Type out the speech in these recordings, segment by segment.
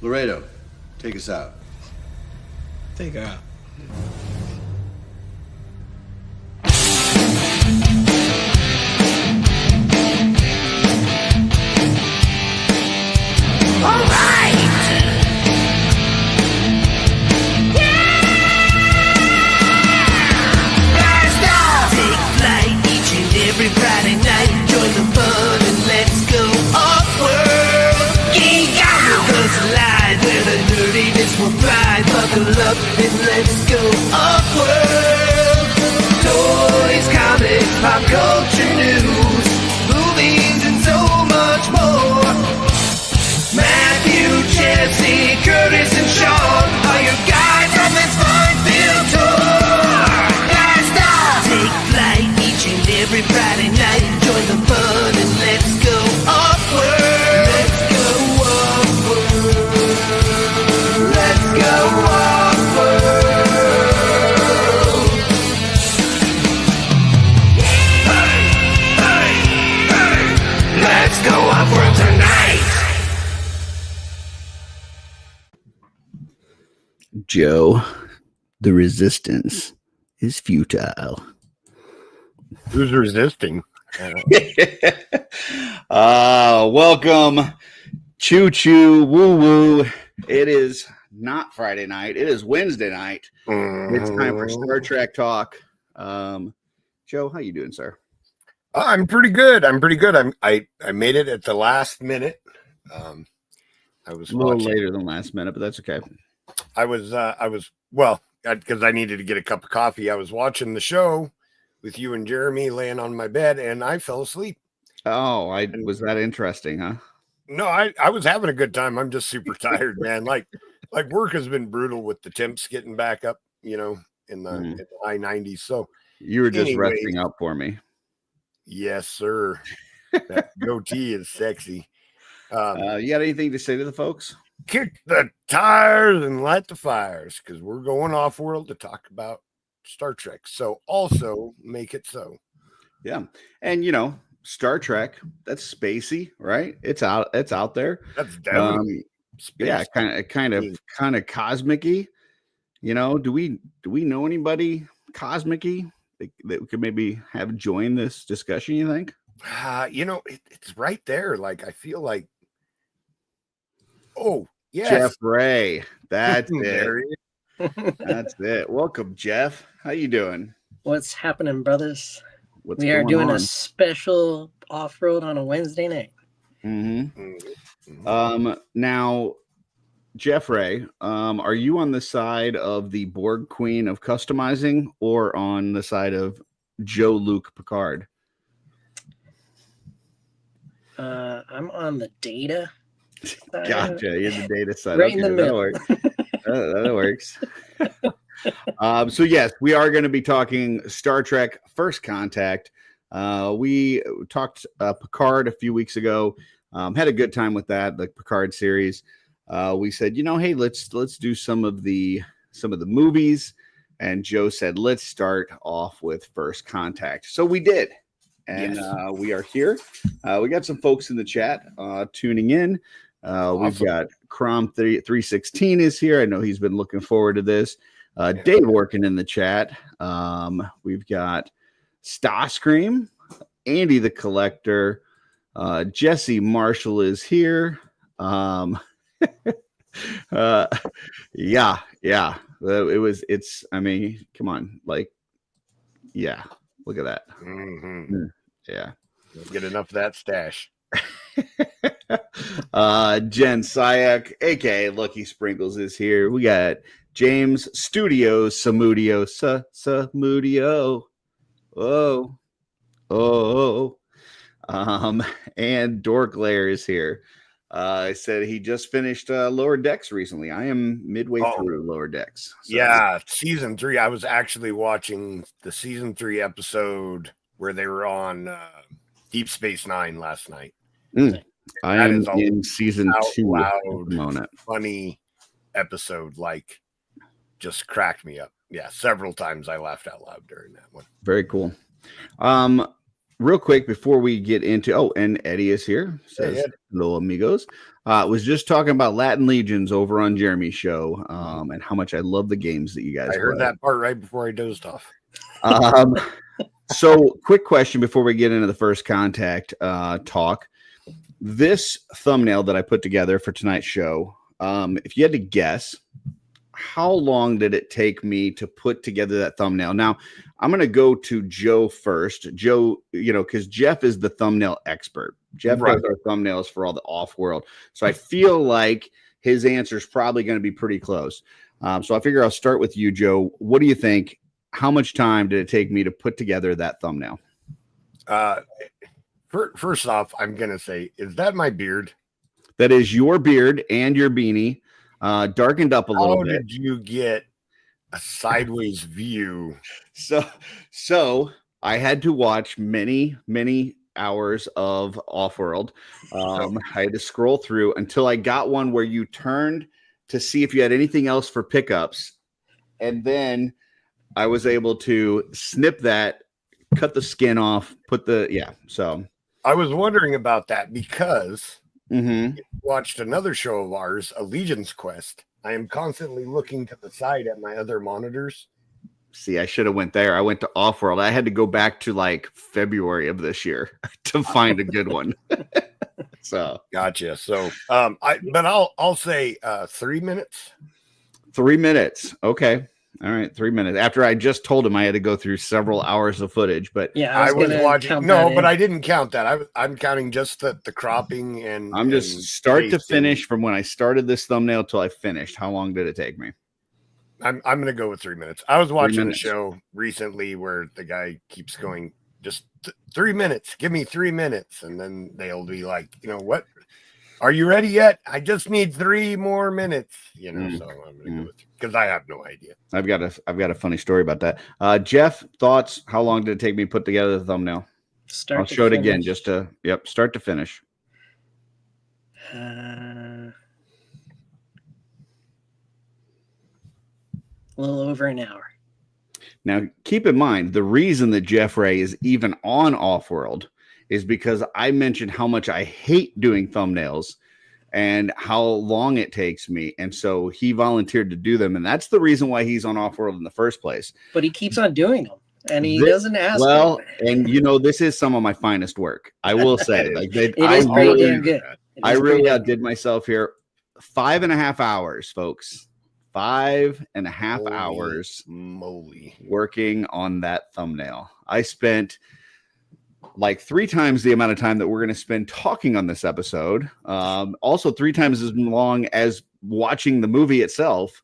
Laredo, take us out. Take her out. Every Friday night, join the fun and let's go off-world. Geek out with us live, where the nerdiness will thrive. Buckle up and let's go off-world. Toys, comics, pop culture news, movies and so much more. Matthew, Jesse, Curtis and Sean are your guides on this fun-filled tour. Blast off! Take flight each and every Friday night. Join the fun and let's go off-world. Let's go off-world. Let's go off-world. Hey, hey, hey. Let's go off-world tonight. Joe, the resistance is futile. Who's resisting? Welcome, choo choo, woo woo. It is not Friday night. It is Wednesday night. It's time for Star Trek talk. Joe, how you doing, sir? I'm pretty good. I made it at the last minute. I was A little watching. later than last minute, but that's okay. I was because I needed to get a cup of coffee. I was watching the show with you and Jeremy laying on my bed, and I fell asleep. Oh, was that interesting, huh? No, I was having a good time. I'm just super tired, man. Like work has been brutal with the temps getting back up, in the high 90s. So You were just Anyway. resting up for me. yes, sir. That goatee is sexy. You got anything to say to the folks? Kick the tires and light the fires, because we're going off world to talk about Star Trek. So also make it so. Yeah. And Star Trek, that's spacey, right? It's out there. That's definitely Yeah, kind of cosmic-y. Do we know anybody cosmic-y that we could maybe have join this discussion, you think? It's right there. Like, I feel like, oh yes, Jeff Ray. That's it. There he is. That's it. Welcome, Jeff. How you doing? What's happening, brothers? What's We are going doing on? a special off-road on a Wednesday night. Now, Jeff Ray, are you on the side of the Borg Queen of Customizing or on the side of Joe Luc Picard? I'm on the data side. Gotcha. You're the data side. Right in the middle. That works. So yes, we are going to be talking Star Trek First Contact. We talked Picard a few weeks ago. Had a good time with that, the Picard series. We said, hey, let's do some of the movies. And Joe said, let's start off with First Contact. So we did. And Yes. we are here. We got some folks in the chat tuning in. We've got Crom 316 is here. I know he's been looking forward to this. Dave working in the chat. We've got Starscream, Andy the Collector, Jesse Marshall is here. Yeah. Come on. Yeah. Look at that. Yeah. Don't get enough of that stash. Jen Sayak, aka Lucky Sprinkles, is here. We got James Studios Samudio. Samudio. And Dork Lair is here. I said he just finished Lower Decks recently. I am midway through Lower Decks. So. Yeah, season 3. I was actually watching the season 3 episode where they were on Deep Space Nine last night. I am in season 2 at the moment. Funny episode, like, just cracked me up. Yeah, several times I laughed out loud during that one. Very cool. real quick before we get into and Eddie is here. Says hello, amigos. Was just talking about Latin Legions over on Jeremy's show, and how much I love the games that you guys play. I heard that part right before I dozed off. So, quick question before we get into the first contact talk. This thumbnail that I put together for tonight's show, if you had to guess, how long did it take me to put together that thumbnail? Now, I'm going to go to Joe first. Joe, because Jeff is the thumbnail expert. Jeff does our thumbnails for all the OffWorld. So I feel like his answer is probably going to be pretty close. So I figure I'll start with you, Joe. What do you think? How much time did it take me to put together that thumbnail? First off, I'm going to say, is that my beard? That is your beard and your beanie. Darkened up a little bit. How did you get a sideways view? So I had to watch many hours of OffWorld. I had to scroll through until I got one where you turned to see if you had anything else for pickups, and then I was able to snip that, cut the skin off, So I was wondering about that because. Mm-hmm. Watched another show of ours, Allegiance Quest. I am constantly looking to the side at my other monitors. See, I should have went there. I went to OffWorld. I had to go back to like February of this year to find a good one. So gotcha. So I'll say 3 minutes. 3 minutes. Okay. All right, 3 minutes. After I just told him I had to go through several hours of footage, but I was watching. No, but I didn't count that. I'm counting just the cropping and. I'm just start to finish from when I started this thumbnail till I finished. How long did it take me? I'm going to go with 3 minutes. I was watching a show recently where the guy keeps going, just 3 minutes. Give me 3 minutes, and then they'll be like, what? Are you ready yet? I just need 3 more minutes. So I'm going to go with because I have no idea. I've got a funny story about that. Jeff, thoughts? How long did it take me to put together the thumbnail? I'll show it again just to start to finish. A little over an hour. Now, keep in mind, the reason that Jeff Ray is even on OffWorld is because I mentioned how much I hate doing thumbnails and how long it takes me. And so he volunteered to do them. And that's the reason why he's on OffWorld in the first place. But he keeps on doing them. And he doesn't ask. Well, and this is some of my finest work. I will say. It is pretty damn good. I really outdid myself here. 5.5 hours, folks. 5.5 hours working on that thumbnail. I spent like 3 times the amount of time that we're going to spend talking on this episode. Also 3 times as long as watching the movie itself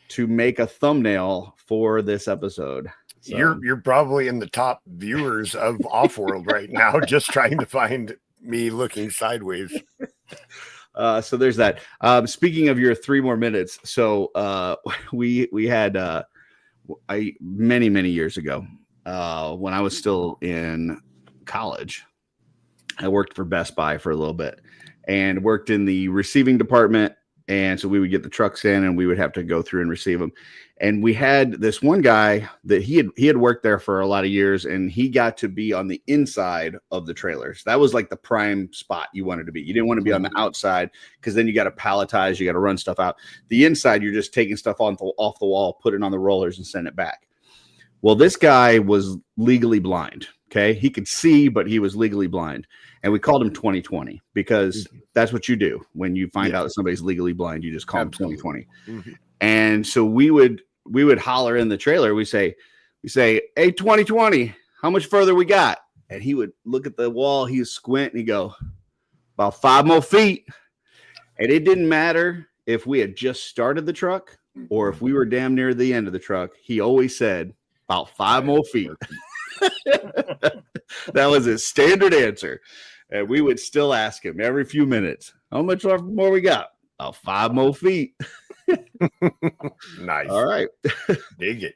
to make a thumbnail for this episode. So. You're probably in the top viewers of OffWorld right now, just trying to find me looking sideways. So there's that. Speaking of your 3 more minutes, so we had many years ago when I was still in college, I worked for Best Buy for a little bit and worked in the receiving department. And so we would get the trucks in and we would have to go through and receive them. And we had this one guy that he had worked there for a lot of years, and he got to be on the inside of the trailers. That was like the prime spot you wanted to be. You didn't want to be on the outside because then you got to palletize, you got to run stuff out. The inside, you're just taking stuff off the wall, put it on the rollers and send it back. Well, this guy was legally blind. Okay. He could see, but he was legally blind. And we called him 2020 because that's what you do when you find out that somebody's legally blind. You just call him 2020. Mm-hmm. And so we would holler in the trailer. We say, hey, 2020, how much further we got? And he would look at the wall. He would squint and he'd go, about 5 more feet. And it didn't matter if we had just started the truck or if we were damn near the end of the truck. He always said about 5 more feet. That was his standard answer. And we would still ask him every few minutes, how much more we got? About 5 more feet. Nice. All right. Dig it.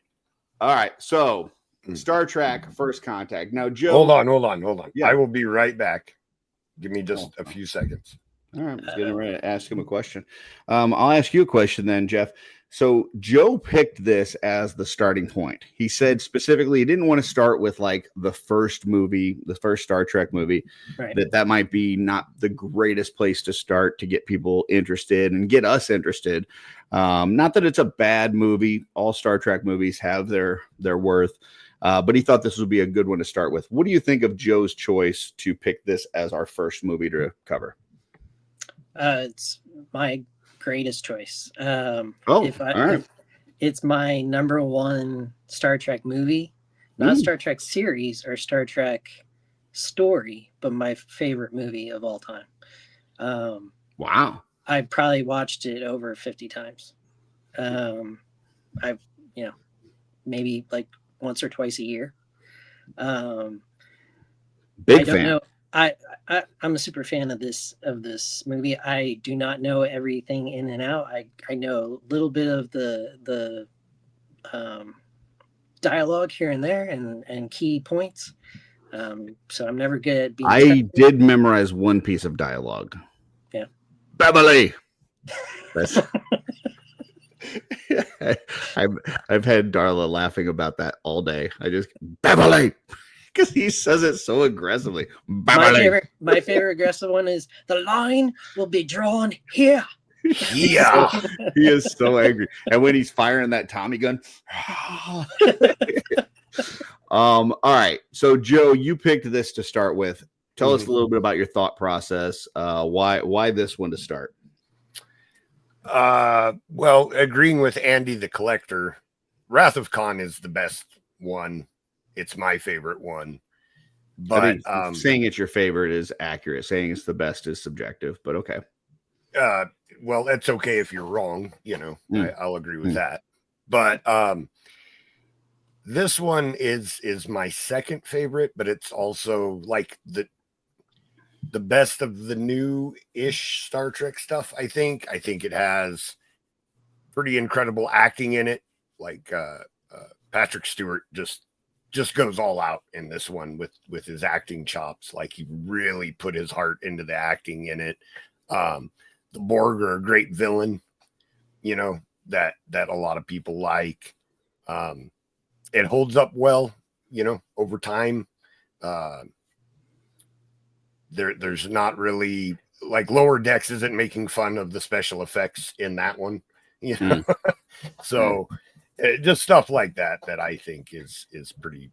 All right. So Star Trek First Contact. Now, Joe. Hold on. Yeah. I will be right back. Give me just a few seconds. All right. I was getting ready to ask him a question. I'll ask you a question then, Jeff. So Joe picked this as the starting point. He said specifically he didn't want to start with like the first movie, the first Star Trek movie. Right. That might be not the greatest place to start to get people interested and get us interested. Not that it's a bad movie. All Star Trek movies have their worth. But he thought this would be a good one to start with. What do you think of Joe's choice to pick this as our first movie to cover? It's my greatest choice. All right. It's my number one Star Trek movie, not Star Trek series or Star Trek story, but my favorite movie of all time. Wow. I probably watched it over 50 times. I've, maybe like once or twice a year. Big fan. Know. I'm a super fan of this movie. I do not know everything in and out. I know a little bit of the dialogue here and there and key points. So I'm never good at being. I did memorize one piece of dialogue. Yeah, Beverly. That's. I've had Darla laughing about that all day. I just Beverly. Because he says it so aggressively. My favorite aggressive one is the line will be drawn here. Yeah. He is so angry. And when he's firing that Tommy gun. All right. So Joe, you picked this to start with. Tell us a little bit about your thought process. Why this one to start? Well, agreeing with Andy the Collector, Wrath of Khan is the best one. It's my favorite one, but saying it's your favorite is accurate. Saying it's the best is subjective, but okay. Well, that's okay if you're wrong. I'll agree with that. But this one is my second favorite, but it's also like the best of the new-ish Star Trek stuff. I think it has pretty incredible acting in it. Like Patrick Stewart just goes all out in this one with his acting chops. Like he really put his heart into the acting in it. The Borg are a great villain, that a lot of people like. It holds up well, over time. There's not really like Lower Decks isn't making fun of the special effects in that one, So just stuff like that I think is pretty,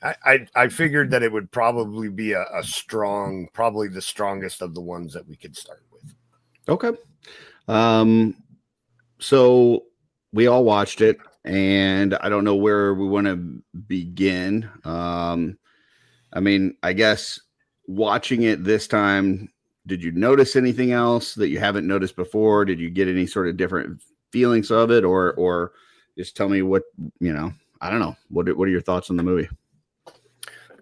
I figured that it would probably be a strong, probably the strongest of the ones that we could start with. Okay. So we all watched it and I don't know where we want to begin. I mean, I guess watching it this time, did you notice anything else that you haven't noticed before? Did you get any sort of different feelings of it or just tell me what, I don't know. What are your thoughts on the movie?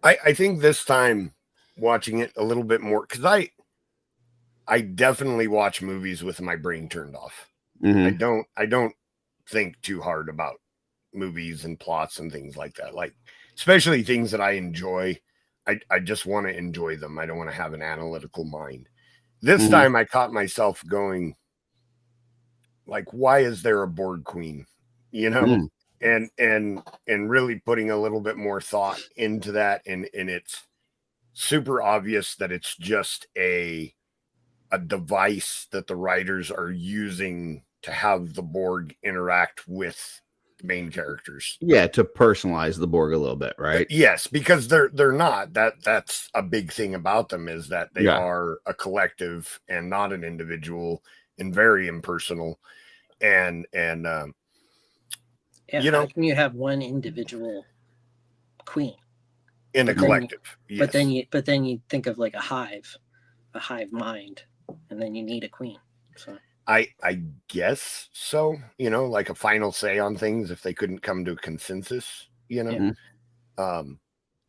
I think this time watching it a little bit more, because I definitely watch movies with my brain turned off. Mm-hmm. I don't think too hard about movies and plots and things like that. Like, especially things that I enjoy. I just want to enjoy them. I don't want to have an analytical mind. This time I caught myself going, like, why is there a Borg Queen? And really putting a little bit more thought into that. And it's super obvious that it's just a device that the writers are using to have the Borg interact with the main characters. Yeah, to personalize the Borg a little bit, right? Yes, because they're not. That's a big thing about them, is that they are a collective and not an individual, and very impersonal. And how can you have one individual queen in a collective? But then you think of like a hive mind, and then you need a queen. So I guess so. Like a final say on things if they couldn't come to a consensus. But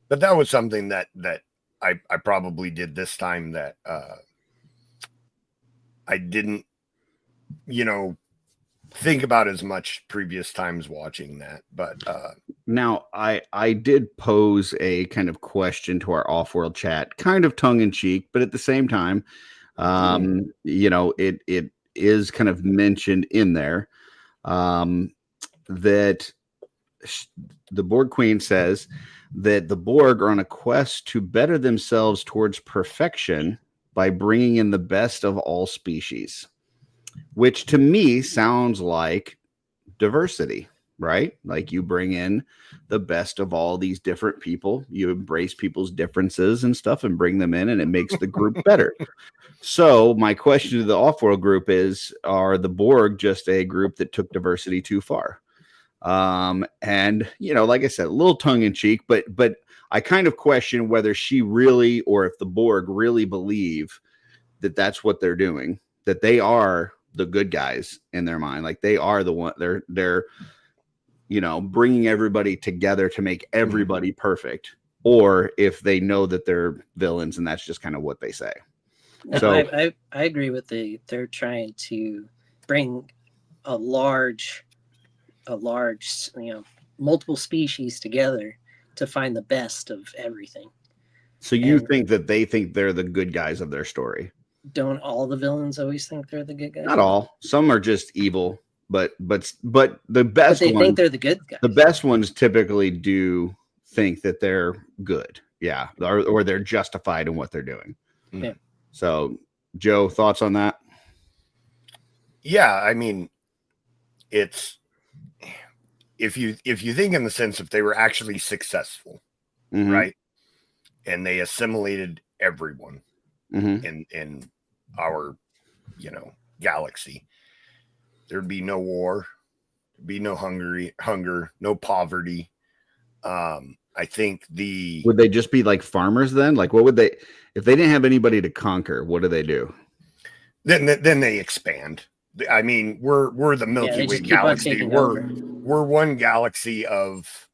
that was something that I probably did this time that I didn't, think about as much previous times watching that. But now I did pose a kind of question to our OffWorld chat, kind of tongue in cheek, but at the same time, it is kind of mentioned in there. that the Borg Queen says that the Borg are on a quest to better themselves towards perfection by bringing in the best of all species, which to me sounds like diversity, right? Like you bring in the best of all these different people, you embrace people's differences and stuff and bring them in, and it makes the group better. So my question to the Offworld group is, are the Borg just a group that took diversity too far? And like I said, a little tongue in cheek, but I kind of question whether she really, or if the Borg really believe that that's what they're doing, that they are the good guys in their mind. Like they are the one, they're bringing everybody together to make everybody perfect, or if they know that they're villains and that's just kind of what they say. No, So I agree with they're trying to bring a large, multiple species together to find the best of everything. So you think that they think they're the good guys of their story? Don't all the villains always think they're the good guys? Not all. Some are just evil, but the best But they ones, think they're the good guys. the best ones typically do think that they're good. Yeah, or they're justified in what they're doing. Yeah. So, Joe, thoughts on that? Yeah, I mean, it's if you think in the sense if they were actually successful, Mhm. right, and they assimilated everyone Mhm. in our galaxy, there'd be no war, there'd be no hunger, no poverty. I think Would they just be like farmers then? Like, what would they, if they didn't have anybody to conquer? What do they do? Then they expand. I mean, we're the Milky they Way just keep on galaxy. taking We're over. one galaxy of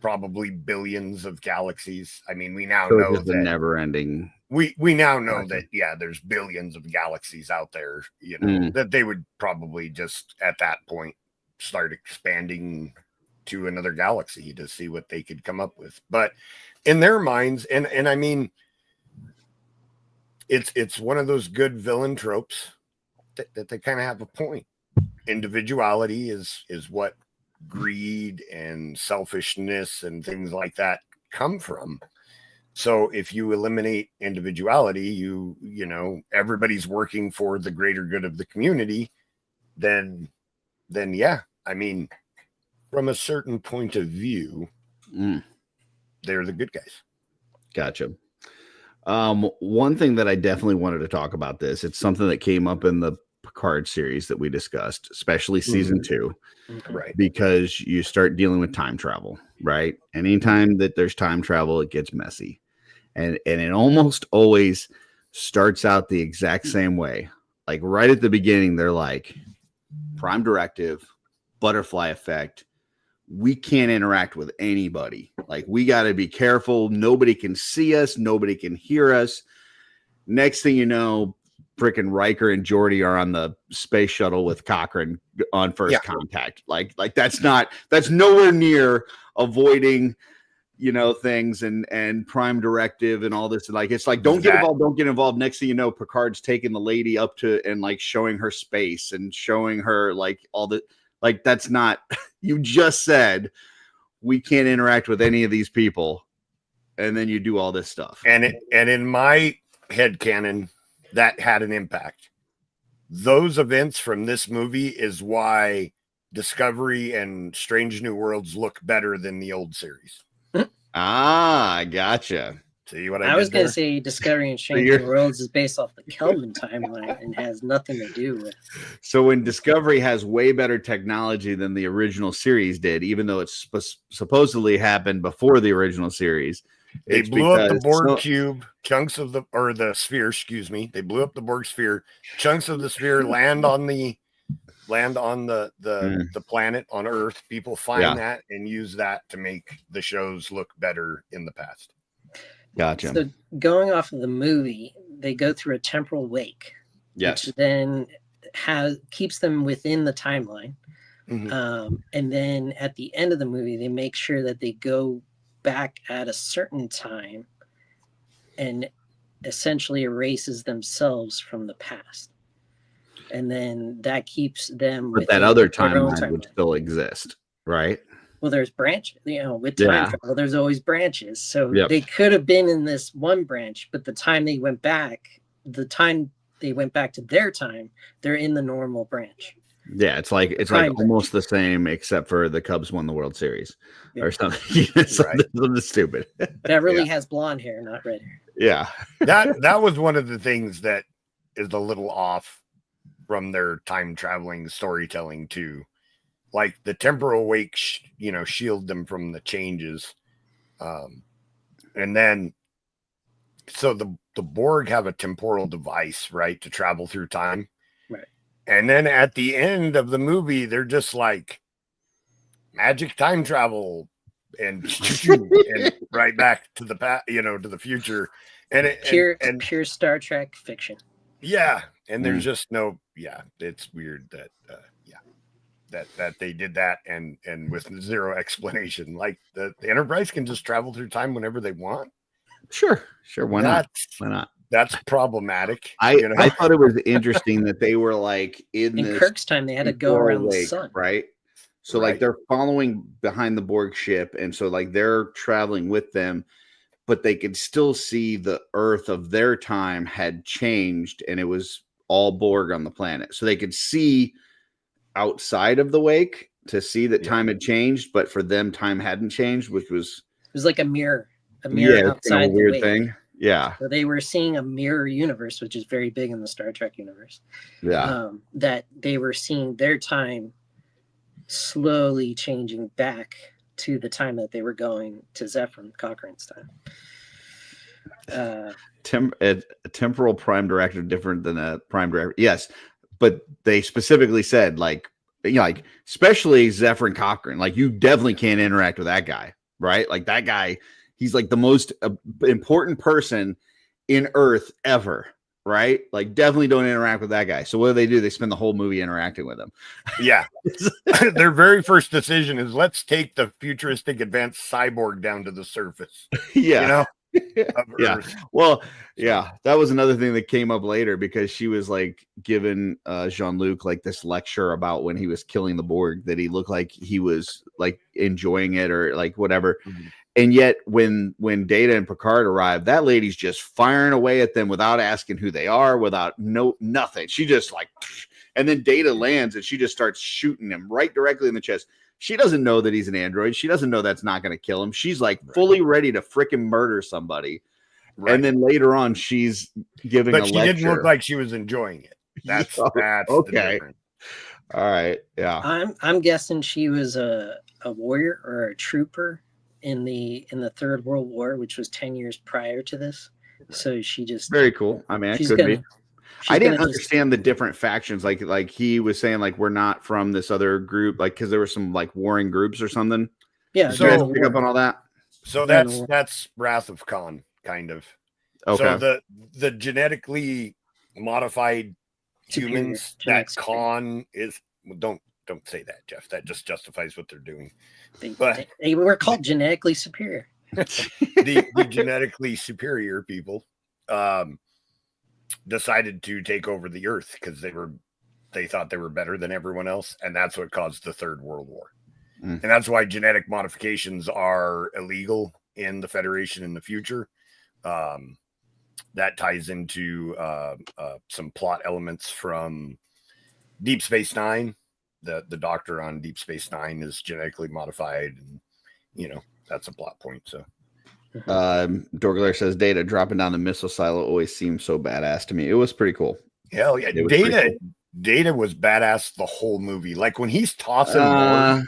probably billions of galaxies. I mean, we now So know it's just a that never-ending. we now know that there's billions of galaxies out there. That they would probably just at that point start expanding to another galaxy to see what they could come up with. But in their minds, and I mean, it's one of those good villain tropes that they kind of have a point. Individuality is what greed and selfishness and things like that come from. So if you eliminate individuality, you everybody's working for the greater good of the community, then yeah, I mean, from a certain point of view, they're the good guys. Gotcha. One thing that I definitely wanted to talk about this, it's something that came up in the Picard series that we discussed, especially season 2, Right? because you start dealing with time travel, right? Anytime that there's time travel, it gets messy, and it almost always starts out the exact same way. Like right at the beginning, they're like, prime directive, butterfly effect. We can't interact with anybody. Like we got to be careful. Nobody can see us. Nobody can hear us. Next thing you know, freaking Riker and Geordi are on the space shuttle with Cochrane on first contact. Like that's nowhere near avoiding, things and prime directive and all this. Like, it's like, don't get involved. Next thing you know, Picard's taking the lady up to, and like showing her space and showing her like all the, like, that's not, you just said we can't interact with any of these people. And then you do all this stuff. And in my headcanon, that had an impact. Those events from this movie is why Discovery and Strange New Worlds look better than the old series. I gotcha. See what I was going to say Discovery and Strange New Worlds is based off the Kelvin timeline and has nothing to do with. So when Discovery has way better technology than the original series did, even though it's supposedly happened before the original series, they blew up the Borg cube, chunks of the sphere, excuse me. They blew up the Borg sphere, chunks of the sphere land on the planet on Earth. People find that and use that to make the shows look better in the past. Gotcha. So going off of the movie, they go through a temporal wake, yes, which then keeps them within the timeline. And then at the end of the movie, they make sure that they go back at a certain time and essentially erases themselves from the past. and then that keeps them. But that within other their own timeline would still exist, right? Well, there's branches, with time travel, there's always branches. So they could have been in this one branch, but the time they went back to their time, they're in the normal branch. Yeah, it's like almost the same, except for the Cubs won the World Series or something. something stupid. That really has blonde hair, not red hair. Yeah, that was one of the things that is a little off from their time traveling storytelling too. Like the temporal wake, shield them from the changes, and then so the Borg have a temporal device, right, to travel through time. And then at the end of the movie, they're just like magic time travel and right back to the past, to the future. And pure Star Trek fiction. Yeah. And there's just it's weird that, that they did that and with zero explanation. Like the Enterprise can just travel through time whenever they want. Sure. Why not? That's problematic. I thought it was interesting that they were like in Kirk's time, they had to go around the sun. Right. So like they're following behind the Borg ship. And so like they're traveling with them, but they could still see the Earth of their time had changed and it was all Borg on the planet. So they could see outside of the wake to see that time had changed, but for them, time hadn't changed, which was... It was like a mirror outside kind of a weird the wake. Thing. Yeah. So they were seeing a mirror universe, which is very big in the Star Trek universe. Yeah. That they were seeing their time slowly changing back to the time that they were going to Zephyr Cochrane's time. A temporal prime directive different than a prime directive. Yes. But they specifically said, like, especially Zephyr Cochrane, like, you definitely can't interact with that guy, right? Like, that guy, he's like the most important person in Earth ever, right? Like, definitely don't interact with that guy. So what do? They spend the whole movie interacting with him. Yeah. Their very first decision is, let's take the futuristic advanced cyborg down to the surface. Yeah. Yeah. Well, yeah, that was another thing that came up later because she was like giving Jean Luc like this lecture about when he was killing the Borg, that he looked like he was like enjoying it or like whatever. Mm-hmm. And yet when Data and Picard arrived, that lady's just firing away at them without asking who they are, without nothing. She just like, and then Data lands and she just starts shooting him right directly in the chest. She doesn't know that he's an android. She doesn't know that's not going to kill him. She's like fully ready to freaking murder somebody. Right. And then later on, she's giving a lecture. But she didn't look like she was enjoying it. That's okay. All right. Yeah. I'm guessing she was a warrior or a trooper in the Third World War, which was 10 years prior to this. So she just very cool. I mean, it could be. I didn't understand the different factions. Like he was saying, like, we're not from this other group, like, because there were some like warring groups or something. Yeah. So you guys pick up on all that. So that's Wrath of Khan, kind of. Okay. So the genetically modified humans that Khan is. Well, don't say that, Jeff. That just justifies what they're doing. They were called genetically superior. the genetically superior people. Decided to take over the Earth because they thought they were better than everyone else, and that's what caused the Third World War. And that's why genetic modifications are illegal in the Federation in the future. That ties into some plot elements from Deep Space Nine. The doctor on Deep Space Nine is genetically modified, and that's a plot point. So Dorgler says Data dropping down the missile silo always seemed so badass to me. It was pretty cool. Hell yeah. Data was badass the whole movie. Like when he's tossing I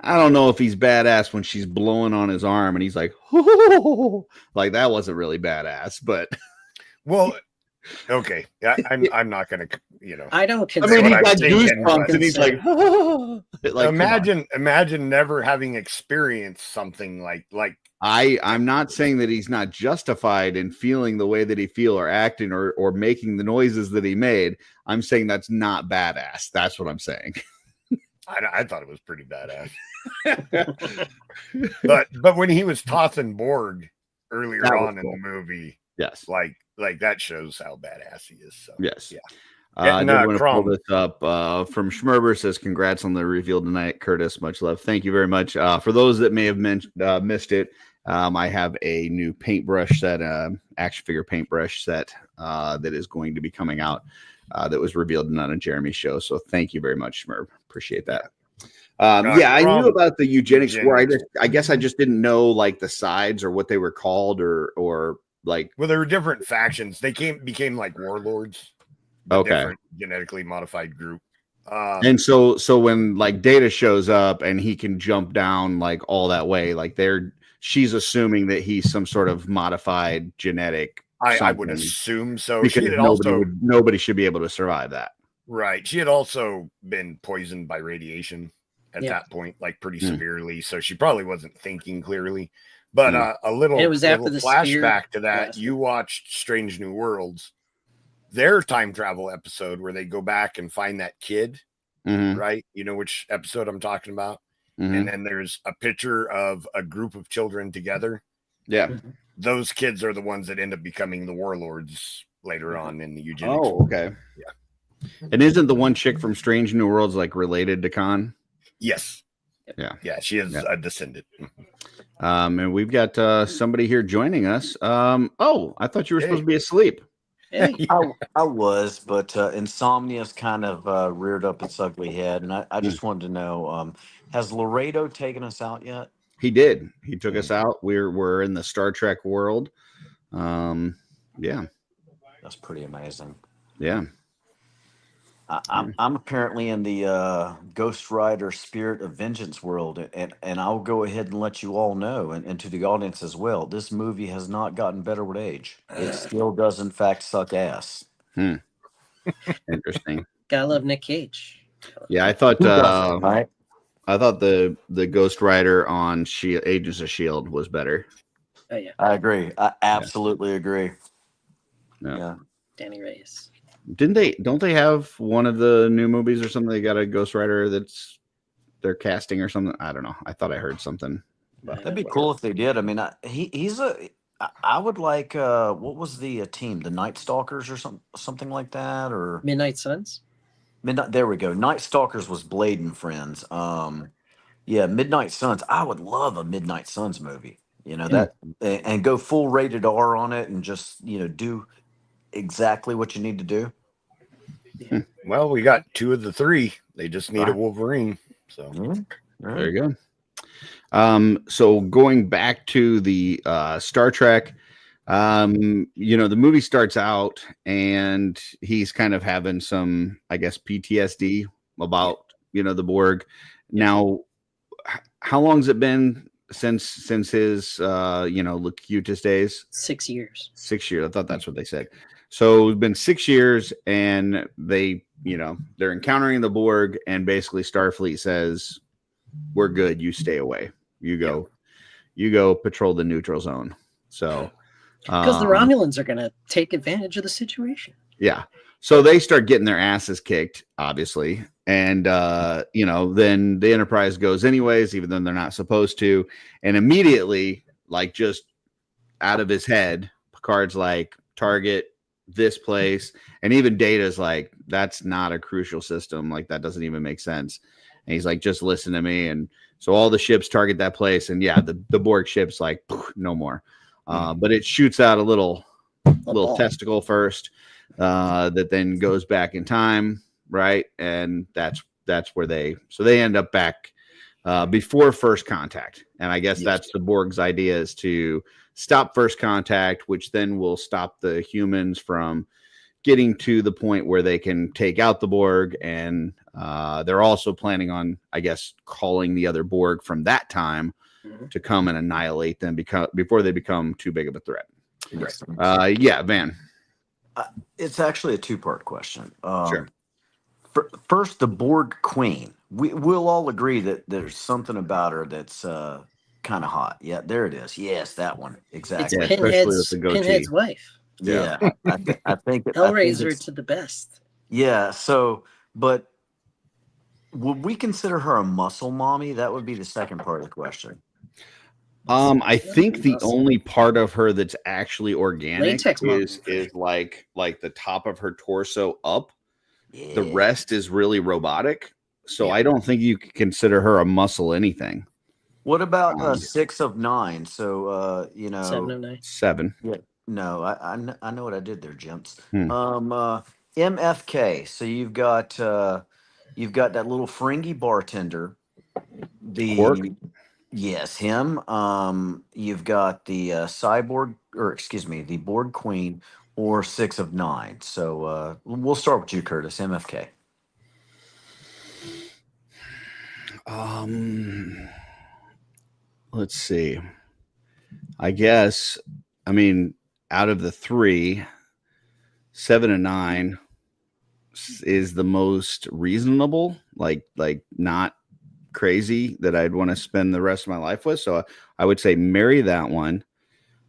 don't know if he's badass when she's blowing on his arm and he's like, oh, like that wasn't really badass, but well, okay. Yeah, I'm not gonna, I don't consider. I mean, he got goosebumps and he's like, oh. Like imagine never having experienced something like. I'm not saying that he's not justified in feeling the way that he feel or acting or making the noises that he made. I'm saying that's not badass. That's what I'm saying. I thought it was pretty badass. but when he was tossing Borg earlier on in the movie, yes, like that shows how badass he is. So yes, yeah. I did want to pull this up from Schmerber. Says, congrats on the reveal tonight, Curtis. Much love. Thank you very much. For those that may have missed it, I have a new paintbrush set, action figure paintbrush set that is going to be coming out that was revealed on a Jeremy show. So thank you very much, Schmerb. Appreciate that. I knew about the eugenics war. I guess I just didn't know like the sides or what they were called or like. Well, there were different factions. They became like warlords. Okay. Genetically modified group. And so when like Data shows up and he can jump down like all that way, like she's assuming that he's some sort of modified genetic. I would assume so. Because nobody should be able to survive that. Right. She had also been poisoned by radiation at that point, like pretty severely. So she probably wasn't thinking clearly. But a little flashback to that. You watched Strange New Worlds, their time travel episode where they go back and find that kid, right? You know which episode I'm talking about? And then there's a picture of a group of children together. Yeah. Those kids are the ones that end up becoming the warlords later on in the eugenics. Oh, okay. Yeah. And isn't the one chick from Strange New Worlds like related to Khan? Yes. Yeah. Yeah, she is a descendant. And we've got somebody here joining us. I thought you were supposed to be asleep. Hey. I was, but insomnia's kind of reared up its ugly head, and I just wanted to know, has Laredo taken us out yet? He did. He took us out. We're in the Star Trek world. Yeah. That's pretty amazing. Yeah. I'm apparently in the Ghost Rider Spirit of Vengeance world, and I'll go ahead and let you all know, and to the audience as well, this movie has not gotten better with age. It still does, in fact, suck ass. Interesting. Gotta love Nick Cage. Yeah, I thought I thought the Ghost Rider on Agents of S.H.I.E.L.D. was better. Oh yeah, I agree. I absolutely agree. Yeah. Danny Reyes. Don't they have one of the new movies or something? They got a Ghost Rider that's they're casting or something. I don't know. I thought I heard something. That'd be cool if they did. I mean, I would like what was the team? The Night Stalkers or something like that, or Midnight Suns. There we go. Night Stalkers was Blade and Friends. Yeah, Midnight Suns. I would love a Midnight Suns movie. You know that, and go full rated R on it, and just do exactly what you need to do. Well, we got 2 of the 3. They just need a Wolverine. So there you go. So going back to the Star Trek, the movie starts out and he's kind of having some, I guess, PTSD about the Borg. Now, how long's it been since his Locutus days? 6 years. 6 years. I thought that's what they said. So it's been 6 years, and they're encountering the Borg, and basically Starfleet says, "We're good. You stay away. You go patrol the neutral zone." So because the Romulans are going to take advantage of the situation. Yeah. So they start getting their asses kicked, obviously, and then the Enterprise goes anyways, even though they're not supposed to, and immediately, like just out of his head, Picard's like, target this place, and even Data's like, that's not a crucial system, like that doesn't even make sense, and he's like, just listen to me. And so all the ships target that place, and the Borg ship's like, no more, but it shoots out a little testicle first that then goes back in time, right? And that's where they end up back before first contact, and I guess that's the Borg's idea, is to stop first contact, which then will stop the humans from getting to the point where they can take out the Borg. And they're also planning on, I guess, calling the other Borg from that time to come and annihilate them before they become too big of a threat. Right. Van. It's actually a 2-part question. Sure. First, the Borg Queen. We'll all agree that there's something about her that's kind of hot. Yeah, there it is. Yes, that one. Exactly. It's Pinhead's wife. Yeah. I think Hellraiser to the best. Yeah. So, but would we consider her a muscle mommy? That would be the second part of the question. I think the only part of her that's actually organic is like the top of her torso up. The rest is really robotic. So Yeah. I don't think you could consider her a muscle anything. What about 6 of 9? So 7 of 9. 7. yeah, no, I know what I did there, gents. Hmm. MFK. So you've got that little fringy bartender. Quark? Yes, him. You've got the cyborg, or excuse me, the Borg Queen, or 6 of 9. So we'll start with you, Curtis. MFK. Let's see. I guess, I mean, out of the 3, 7 and 9 is the most reasonable, like not crazy that I'd want to spend the rest of my life with. So I would say marry that one.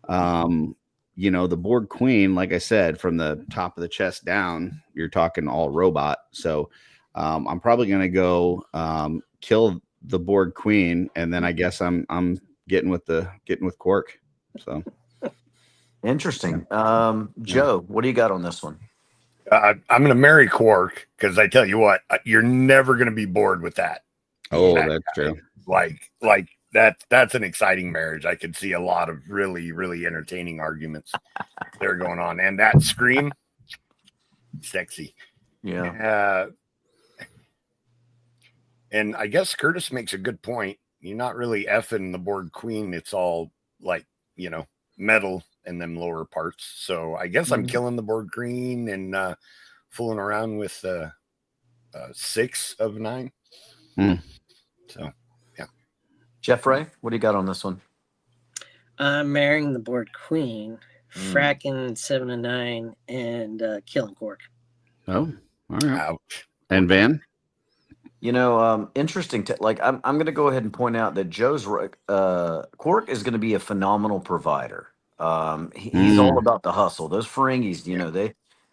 The Borg Queen, like I said, from the top of the chest down, you're talking all robot. So I'm probably going to go kill the Borg Queen, and then I guess I'm getting with Quark. So Interesting. Joe, what do you got on this one? I'm going to marry Quark because I tell you what, you're never going to be bored with that. Oh, that's true. Like that's an exciting marriage. I could see a lot of really, really entertaining arguments that are going on. And that scream, sexy. Yeah. And I guess Curtis makes a good point. You're not really effing the Borg Queen. It's all like, metal in them lower parts. So I guess I'm killing the Borg Queen and fooling around with 6 of 9. So, yeah. Jeffrey, what do you got on this one? I'm marrying the Borg Queen, fracking 7 of 9, and killing Quark. Oh, all right. Ouch. And Van? Interesting. I'm going to go ahead and point out that Joe's Quark is going to be a phenomenal provider. He's all about the hustle. Those Ferengis,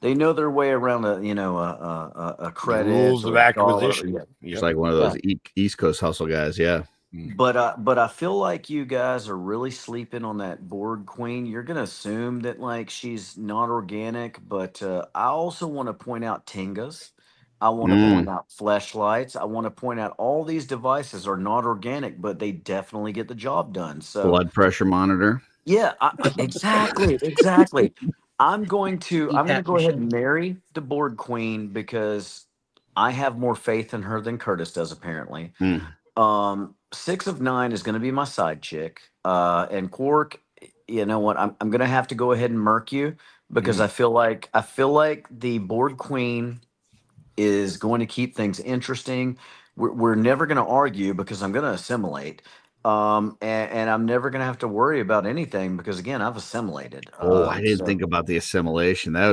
they know their way around a credit. Rules of acquisition. Just like one of those East Coast hustle guys. Yeah. But I feel like you guys are really sleeping on that Borg Queen. You're going to assume that she's not organic, but I also want to point out Tingas. I want to point out fleshlights. I want to point out all these devices are not organic, but they definitely get the job done. So blood pressure monitor. Yeah, exactly. I'm going to go ahead and marry the Borg Queen because I have more faith in her than Curtis does, apparently. 6 of 9 is going to be my side chick. And Quark, you know what? I'm going to have to go ahead and murk you because I feel like the Borg Queen is going to keep things interesting. We're never going to argue because I'm going to assimilate. And I'm never going to have to worry about anything because again, I've assimilated. I didn't think about the assimilation. That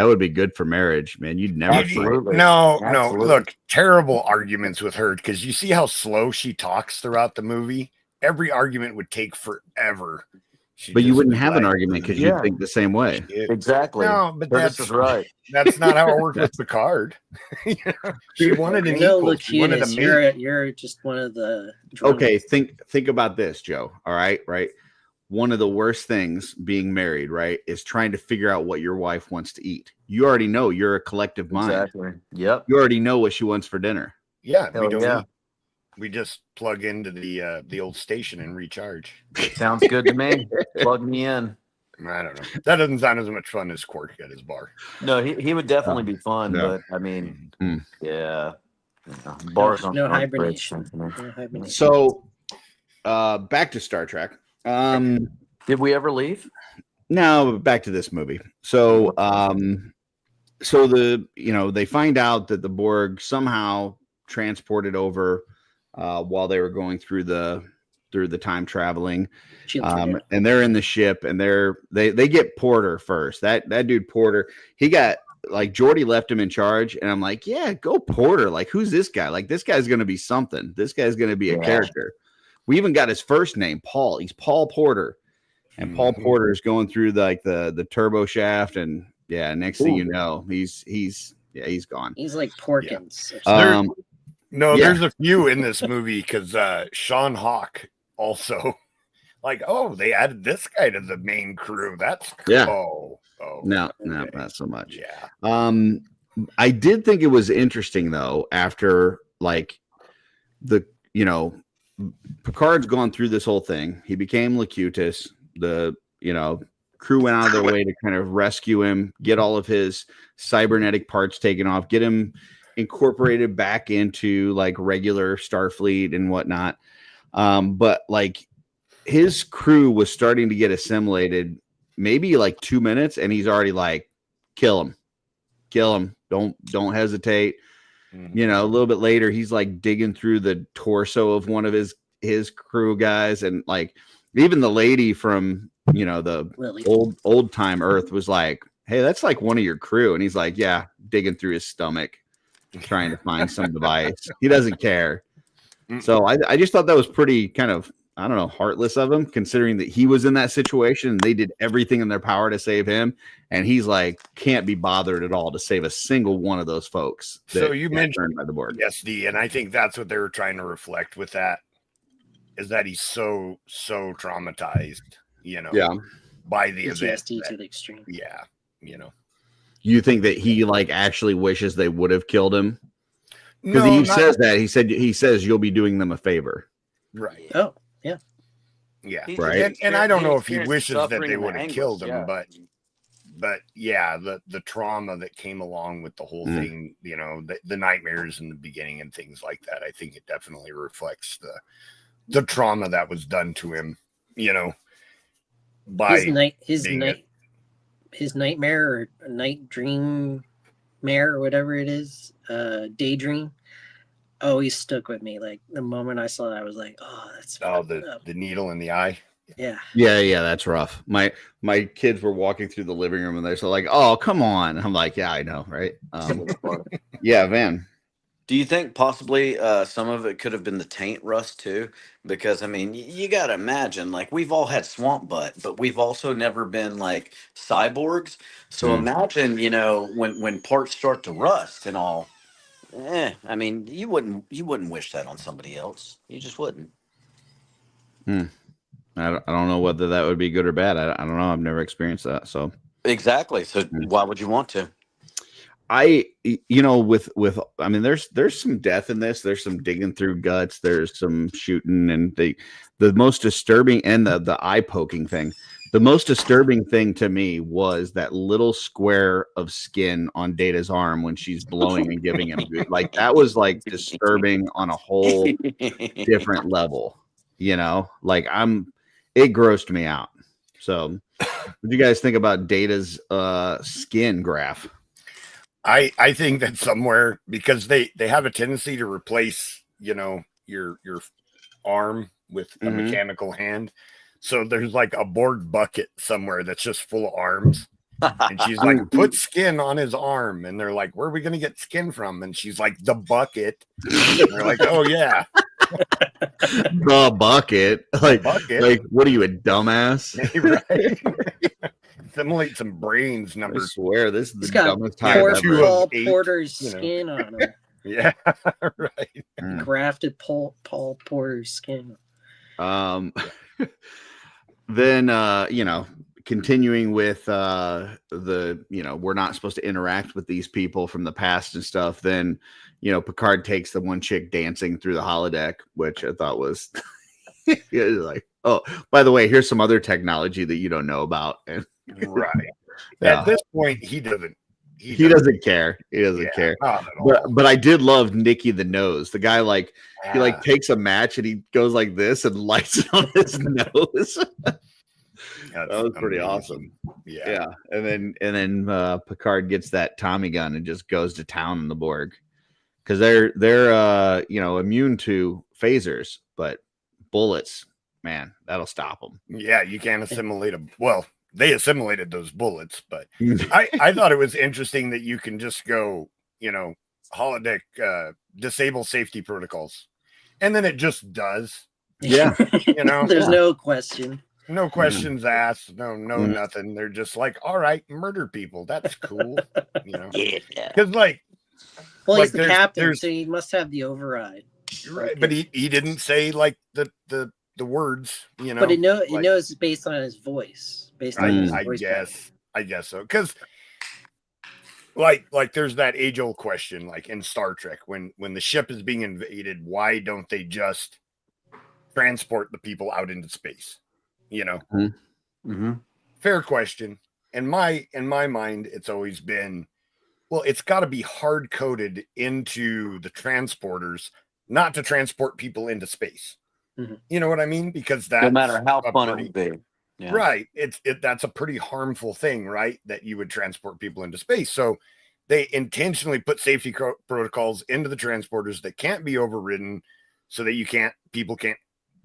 would be good for marriage, man. You'd never. Absolutely. No. Look, terrible arguments with her because you see how slow she talks throughout the movie. Every argument would take forever. But you wouldn't have an argument because you think the same way. Exactly. No, but that's right. That's not how it worked with Picard. She wanted an equal. She wanted a mate. You're just one of the. Okay, think about this, Joe. All right. One of the worst things being married, right, is trying to figure out what your wife wants to eat. You already know. You're a collective mind. Exactly. Yep. You already know what she wants for dinner. Yeah, we don't. We just plug into the old station and recharge. Sounds good to me. Plug me in. I don't know. That doesn't sound as much fun as Quark at his bar. No, he would definitely be fun, but I mean, bars no hibernation. So, back to Star Trek. Did we ever leave? No, back to this movie. So, they find out that the Borg somehow transported over while they were going through the time traveling, and they're in the ship, and they get Porter first. That dude Porter, he got Geordi left him in charge, and I'm like, yeah, go Porter. Who's this guy? This guy's gonna be something. This guy's gonna be a character. We even got his first name, Paul. He's Paul Porter, and Paul Porter is going through the turbo shaft, and next thing you know, he's gone. He's like Porkins. There's a few in this movie because Sean Hawk also they added this guy to the main crew. That's cool. No, not so much. Yeah. I did think it was interesting though, after like Picard's gone through this whole thing. He became Locutus. The crew went out of their way to kind of rescue him, get all of his cybernetic parts taken off, get him incorporated back into like regular Starfleet and whatnot. But like his crew was starting to get assimilated, maybe like 2 minutes, and he's already like, kill him. Don't hesitate. Mhm. A little bit later, he's like digging through the torso of one of his crew guys, and like even the lady from the Lily. old time Earth was like, hey, that's like one of your crew, and he's like, yeah, digging through his stomach trying to find some device. He doesn't care. So I just thought that was pretty kind of, I don't know, heartless of him, considering that he was in that situation and they did everything in their power to save him, and he's like can't be bothered at all to save a single one of those folks. So you mentioned by the Borg. SD, and I think that's what they were trying to reflect with that, is that he's so traumatized, by the event. PTSD to the extreme. Yeah, You think that he like actually wishes they would have killed him? Because No, he not- says that he says you'll be doing them a favor. right. Oh, yeah. Yeah, He- Right. and I don't know if he experienced wishes that suffering they and the would have anguish, killed him, yeah. but yeah, the trauma that came along with the whole thing, the nightmares in the beginning and things like that, I think it definitely reflects the trauma that was done to him, by his nightmare or night dream mare or whatever it is, daydream, always stuck with me. Like the moment I saw that, I was like, oh, that's the needle in the eye. yeah. Yeah, that's rough. My kids were walking through the living room and they're so like, oh, come on. I'm like, yeah, I know, right? Yeah, Van. Do you think possibly some of it could have been the taint rust too? Because I mean, you got to imagine, like we've all had swamp butt, but we've also never been like cyborgs. So imagine, when parts start to rust and all. I mean, you wouldn't wish that on somebody else. You just wouldn't. I don't know whether that would be good or bad. I don't know. I've never experienced that. So Exactly. So why would you want to? I mean, there's some death in this. There's some digging through guts. There's some shooting, and the most disturbing and the eye poking thing. The most disturbing thing to me was that little square of skin on Data's arm when she's blowing and giving him like that was like disturbing on a whole different level. Like it grossed me out. So, what do you guys think about Data's skin graph? I think that somewhere, because they have a tendency to replace, your arm with a mechanical hand. So there's like a Borg bucket somewhere that's just full of arms. And she's like, put skin on his arm. And they're like, where are we going to get skin from? And she's like, the bucket. And they're like, oh, yeah. The bucket. Like, what are you, a dumbass? Right. Simulate some brains I number. swear, this is the He's got dumbest time poor ever. Paul 8, Porter's skin on him. Yeah, right. Grafted Paul Porter's skin. Then continuing with we're not supposed to interact with these people from the past and stuff. Then Picard takes the one chick dancing through the holodeck, which I thought was like, oh, by the way, here's some other technology that you don't know about. And Right. Yeah. At this point, he doesn't care. He doesn't care. Not at all. But I did love Nicky the Nose. The guy he takes a match and he goes like this and lights it on his nose. That was pretty awesome. Yeah. And then Picard gets that Tommy gun and just goes to town on the Borg, because they're immune to phasers, but bullets, man, that'll stop them. Yeah, you can't assimilate them. Well, they assimilated those bullets, but I thought it was interesting that you can just go, holodeck, disable safety protocols, and then it just does. Yeah. There's no question. No questions asked. No, nothing. They're just like, all right, murder people. That's cool. Because well, he's the captain, so he must have the override. Right, but he didn't say like the words, But it knows it's based on his voice. Based on his voice I guess so. Because like there's that age-old question, like in Star Trek, when the ship is being invaded, why don't they just transport the people out into space? You know, fair question. In my mind, it's always been, well, it's got to be hard coded into the transporters not to transport people into space. You know what I mean? Because that's no matter how fun it would be. Yeah. Right. That's a pretty harmful thing, right? That you would transport people into space. So they intentionally put safety protocols into the transporters that can't be overridden so that people can't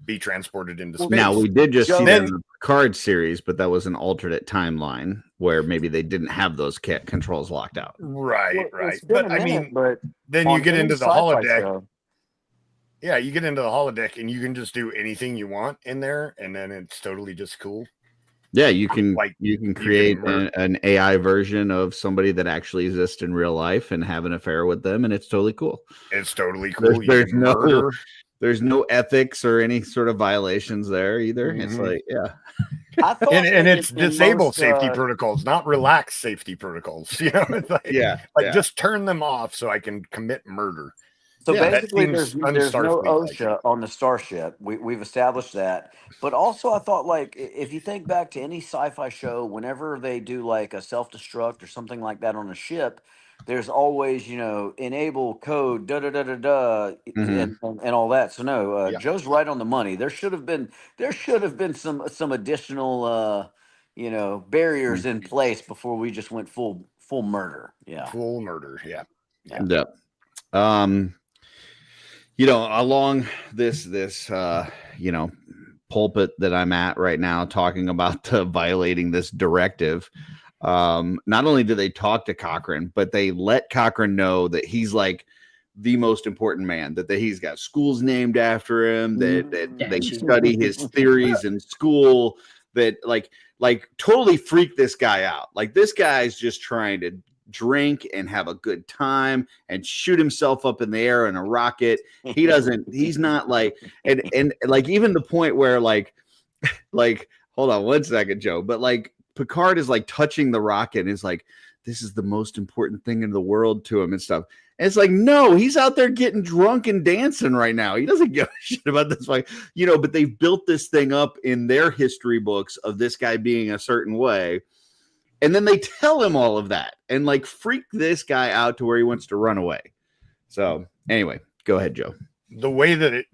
be transported into space. Now, we did just see that in the Picard series, but that was an alternate timeline where maybe they didn't have those controls locked out. Right. But I mean, then you get into the holodeck. Yeah, you get into the holodeck and you can just do anything you want in there, and then it's totally just cool. Yeah, you can create an AI version of somebody that actually exists in real life and have an affair with them, and it's totally cool. It's totally cool. There's no ethics or any sort of violations there either. It's like, yeah. And it's disable safety protocols, not relax safety protocols. You know, it's like, just turn them off so I can commit murder. So basically, there's no OSHA on the starship. We've established that. But also, I thought, like, if you think back to any sci-fi show, whenever they do like a self-destruct or something like that on a ship, there's always, enable code, and all that. So no, Joe's right on the money. There should have been some additional, barriers in place before we just went full murder. Yeah, full murder. Yeah. Along this pulpit that I'm at right now, talking about violating this directive. Not only do they talk to Cochrane, but they let Cochrane know that he's like the most important man, that he's got schools named after him, that they study his theories in school, that like totally freak this guy out. Like, this guy's just trying to drink and have a good time and shoot himself up in the air in a rocket. He's not like, and like, even the point where like, hold on one second, Joe, but like, Picard is like touching the rocket and is like, this is the most important thing in the world to him and stuff. And it's like, no, he's out there getting drunk and dancing right now. He doesn't give a shit about this. Like, but they've built this thing up in their history books of this guy being a certain way. And then they tell him all of that and like freak this guy out to where he wants to run away. So anyway, go ahead, Joe. The way that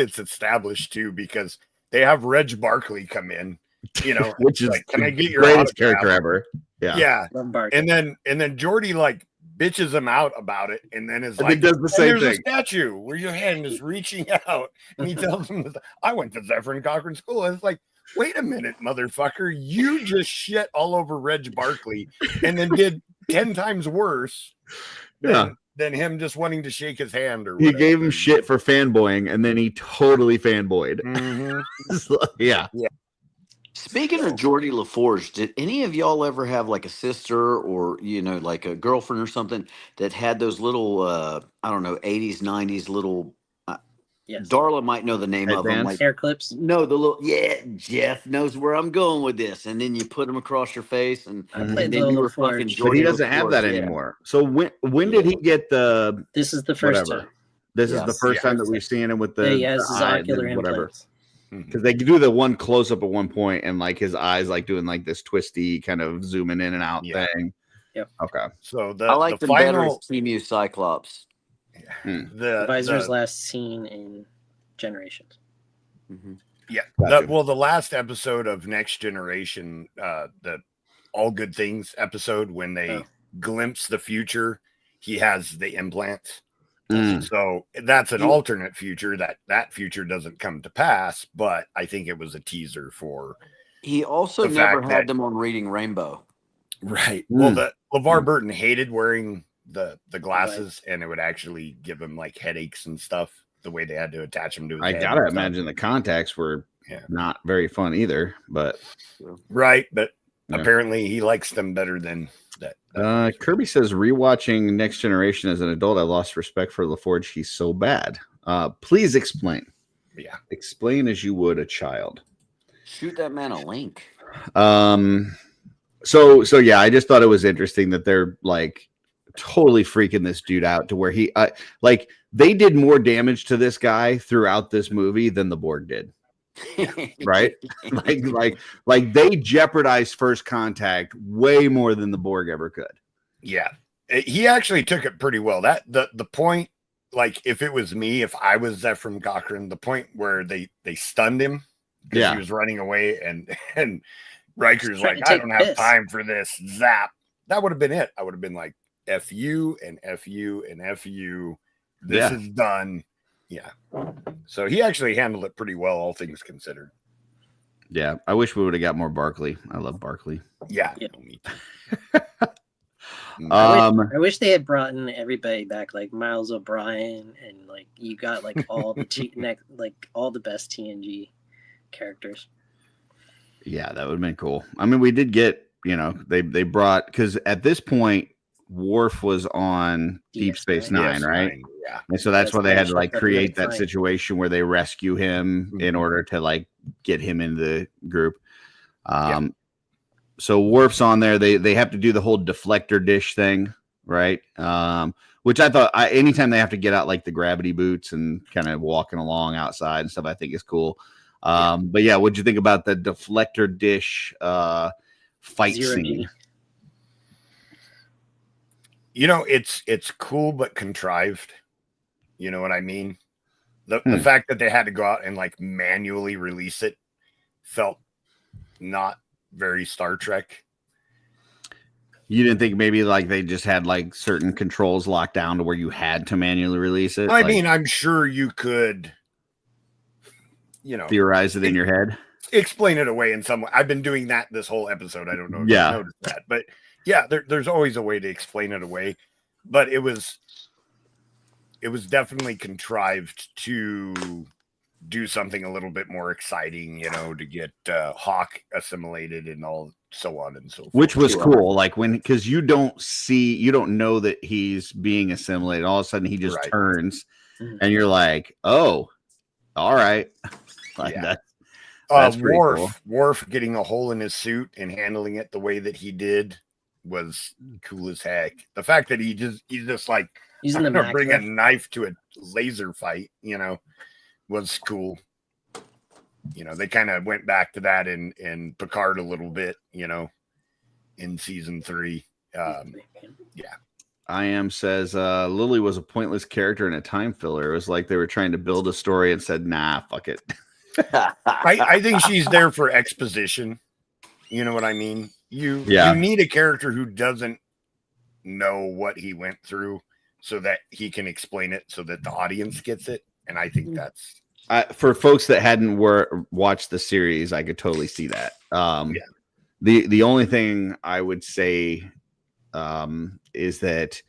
it's established too, because they have Reg Barkley come in, which is like, can I get your greatest character ever? Yeah. And then Geordi like bitches him out about it, and then is like, does the same thing. A statue where your hand is reaching out, and he tells him, I went to Zephyr and Cochrane School. And it's like, wait a minute, motherfucker. You just shit all over Reg Barkley and then did 10 times worse than him just wanting to shake his hand or whatever. He gave him shit for fanboying, and then he totally fanboyed. Yeah. Speaking of Geordi LaForge, did any of y'all ever have like a sister or, like a girlfriend or something that had those little, 80s, 90s little... Yes. Darla might know the name of them. Like hair clips. No, Jeff knows where I'm going with this. And then you put them across your face, and then you were fucking Geordi. But he doesn't have that anymore. So when did he get the? This is the first time. This is the first time that we've seen him with the. He has his ocular implants. Because they do the one close up at one point, and like his eyes like doing like this twisty kind of zooming in and out thing. Yep. Okay. So I like the final Emu Cyclops. The Visor's last seen in Generations. Yeah. The last episode of Next Generation, the All Good Things episode, when they glimpse the future, he has the implants. So that's an alternate future that future doesn't come to pass, but I think it was a teaser for. He also never had them on Reading Rainbow. Right. Well, LeVar Burton hated wearing the glasses, and it would actually give him like headaches and stuff, the way they had to attach them to his head. I gotta imagine the contacts were not very fun either, but apparently he likes them better than that. Kirby says, rewatching Next Generation as an adult, I lost respect for LaForge. He's so bad. Please explain. Explain as you would a child. Shoot that man a link. So yeah, I just thought it was interesting that they're like totally freaking this dude out to where he like they did more damage to this guy throughout this movie than the Borg did. Right? like they jeopardized First Contact way more than the Borg ever could. Yeah. He actually took it pretty well. That the point, like if it was me, if I was Zefram Cochrane, the point where they stunned him because he was running away and Riker's like, I don't have time for this. Zap. That would have been it. I would have been like, F you and F you and F you. This is done. Yeah. So he actually handled it pretty well, all things considered. Yeah. I wish we would have got more Barkley. I love Barkley. Yeah. Me too. I wish they had brought in everybody back, like Miles O'Brien, and like you got like all the all the best TNG characters. Yeah, that would have been cool. I mean, we did get, they brought, because at this point, Worf was on Deep Space Nine, right? Yeah. And so that's why they had to like create that situation where they rescue him in order to like get him into the group. So Worf's on there. They have to do the whole deflector dish thing, right? Which I thought anytime they have to get out like the gravity boots and kind of walking along outside and stuff, I think is cool. But yeah, what'd you think about the deflector dish fight scene? It's cool but contrived. You know what I mean? The fact that they had to go out and like manually release it felt not very Star Trek. You didn't think maybe like they just had like certain controls locked down to where you had to manually release it? I mean, I'm sure you could, theorize it in your head, explain it away in some way. I've been doing that this whole episode. I don't know if you noticed that, but yeah, there's always a way to explain it away. But it was definitely contrived to do something a little bit more exciting, to get Hawk assimilated and all so on and so forth. Which was cool. Like because you don't know that he's being assimilated. All of a sudden he just turns and you're like, oh, all right. Like that's pretty cool. Worf getting a hole in his suit and handling it the way that he did was cool as heck. The fact that he's just like, he's going to bring a knife to a laser fight, was cool. They kind of went back to that in Picard a little bit, in season 3. I am says Lily was a pointless character and a time filler. It was like they were trying to build a story and said, nah, fuck it. I think she's there for exposition. You know what I mean? You need a character who doesn't know what he went through so that he can explain it so that the audience gets it. And I think that's for folks that hadn't watched the series, I could totally see that. The only thing I would say is that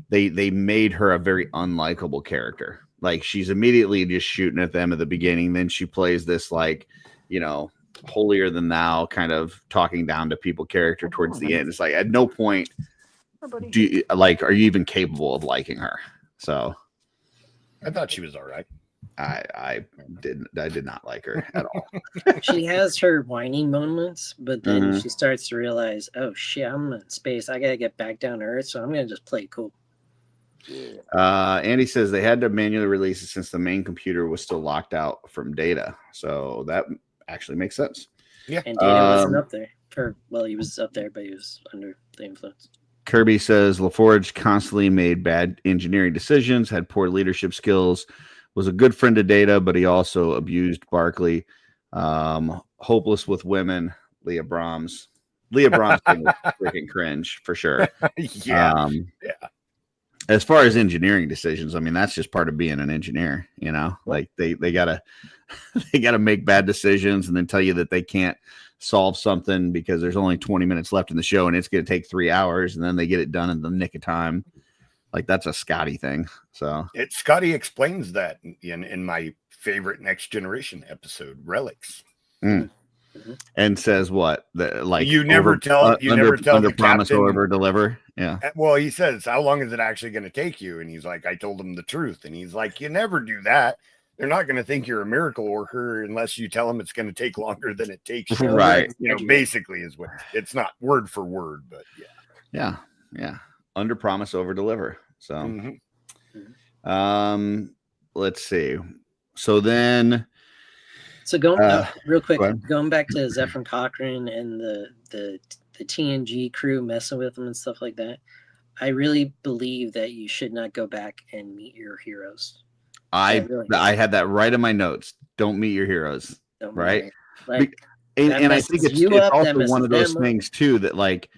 they made her a very unlikable character. Like she's immediately just shooting at them at the beginning. Then she plays this like, holier than thou kind of talking down to people character towards the end. It's like at no point are you even capable of liking her? So I thought she was all right. I did not like her at all. She has her whining moments, but then she starts to realize, oh shit, I'm in space. I gotta get back down to Earth, so I'm gonna just play cool. Andy says they had to manually release it since the main computer was still locked out from Data. So that actually makes sense. Yeah. And Data wasn't up there. He was up there, but he was under the influence. Kirby says LaForge constantly made bad engineering decisions, had poor leadership skills, was a good friend to Data, but he also abused Barkley. Hopeless with women. Leah Brahms thing was freaking cringe for sure. Yeah. As far as engineering decisions, I mean, that's just part of being an engineer, like they gotta make bad decisions and then tell you that they can't solve something because there's only 20 minutes left in the show and it's going to take 3 hours and then they get it done in the nick of time. Like that's a Scotty thing. So Scotty explains that in my favorite Next Generation episode, Relics. And says what? You never tell the promise, captain, over deliver. Yeah. Well, he says, how long is it actually going to take you? And he's like, I told him the truth. And he's like, you never do that. they're not going to think you're a miracle worker unless you tell them it's going to take longer than it takes. Right. You know, basically is what it's not word for word, but yeah. Under promise, over deliver. So, let's see. So then, going real quick, going back to Zephyr Cochrane and the TNG crew messing with them and stuff like that. I really believe that you should not go back and meet your heroes. I had that right in my notes. Don't meet your heroes. Right. And I think it's also one of those things too, that like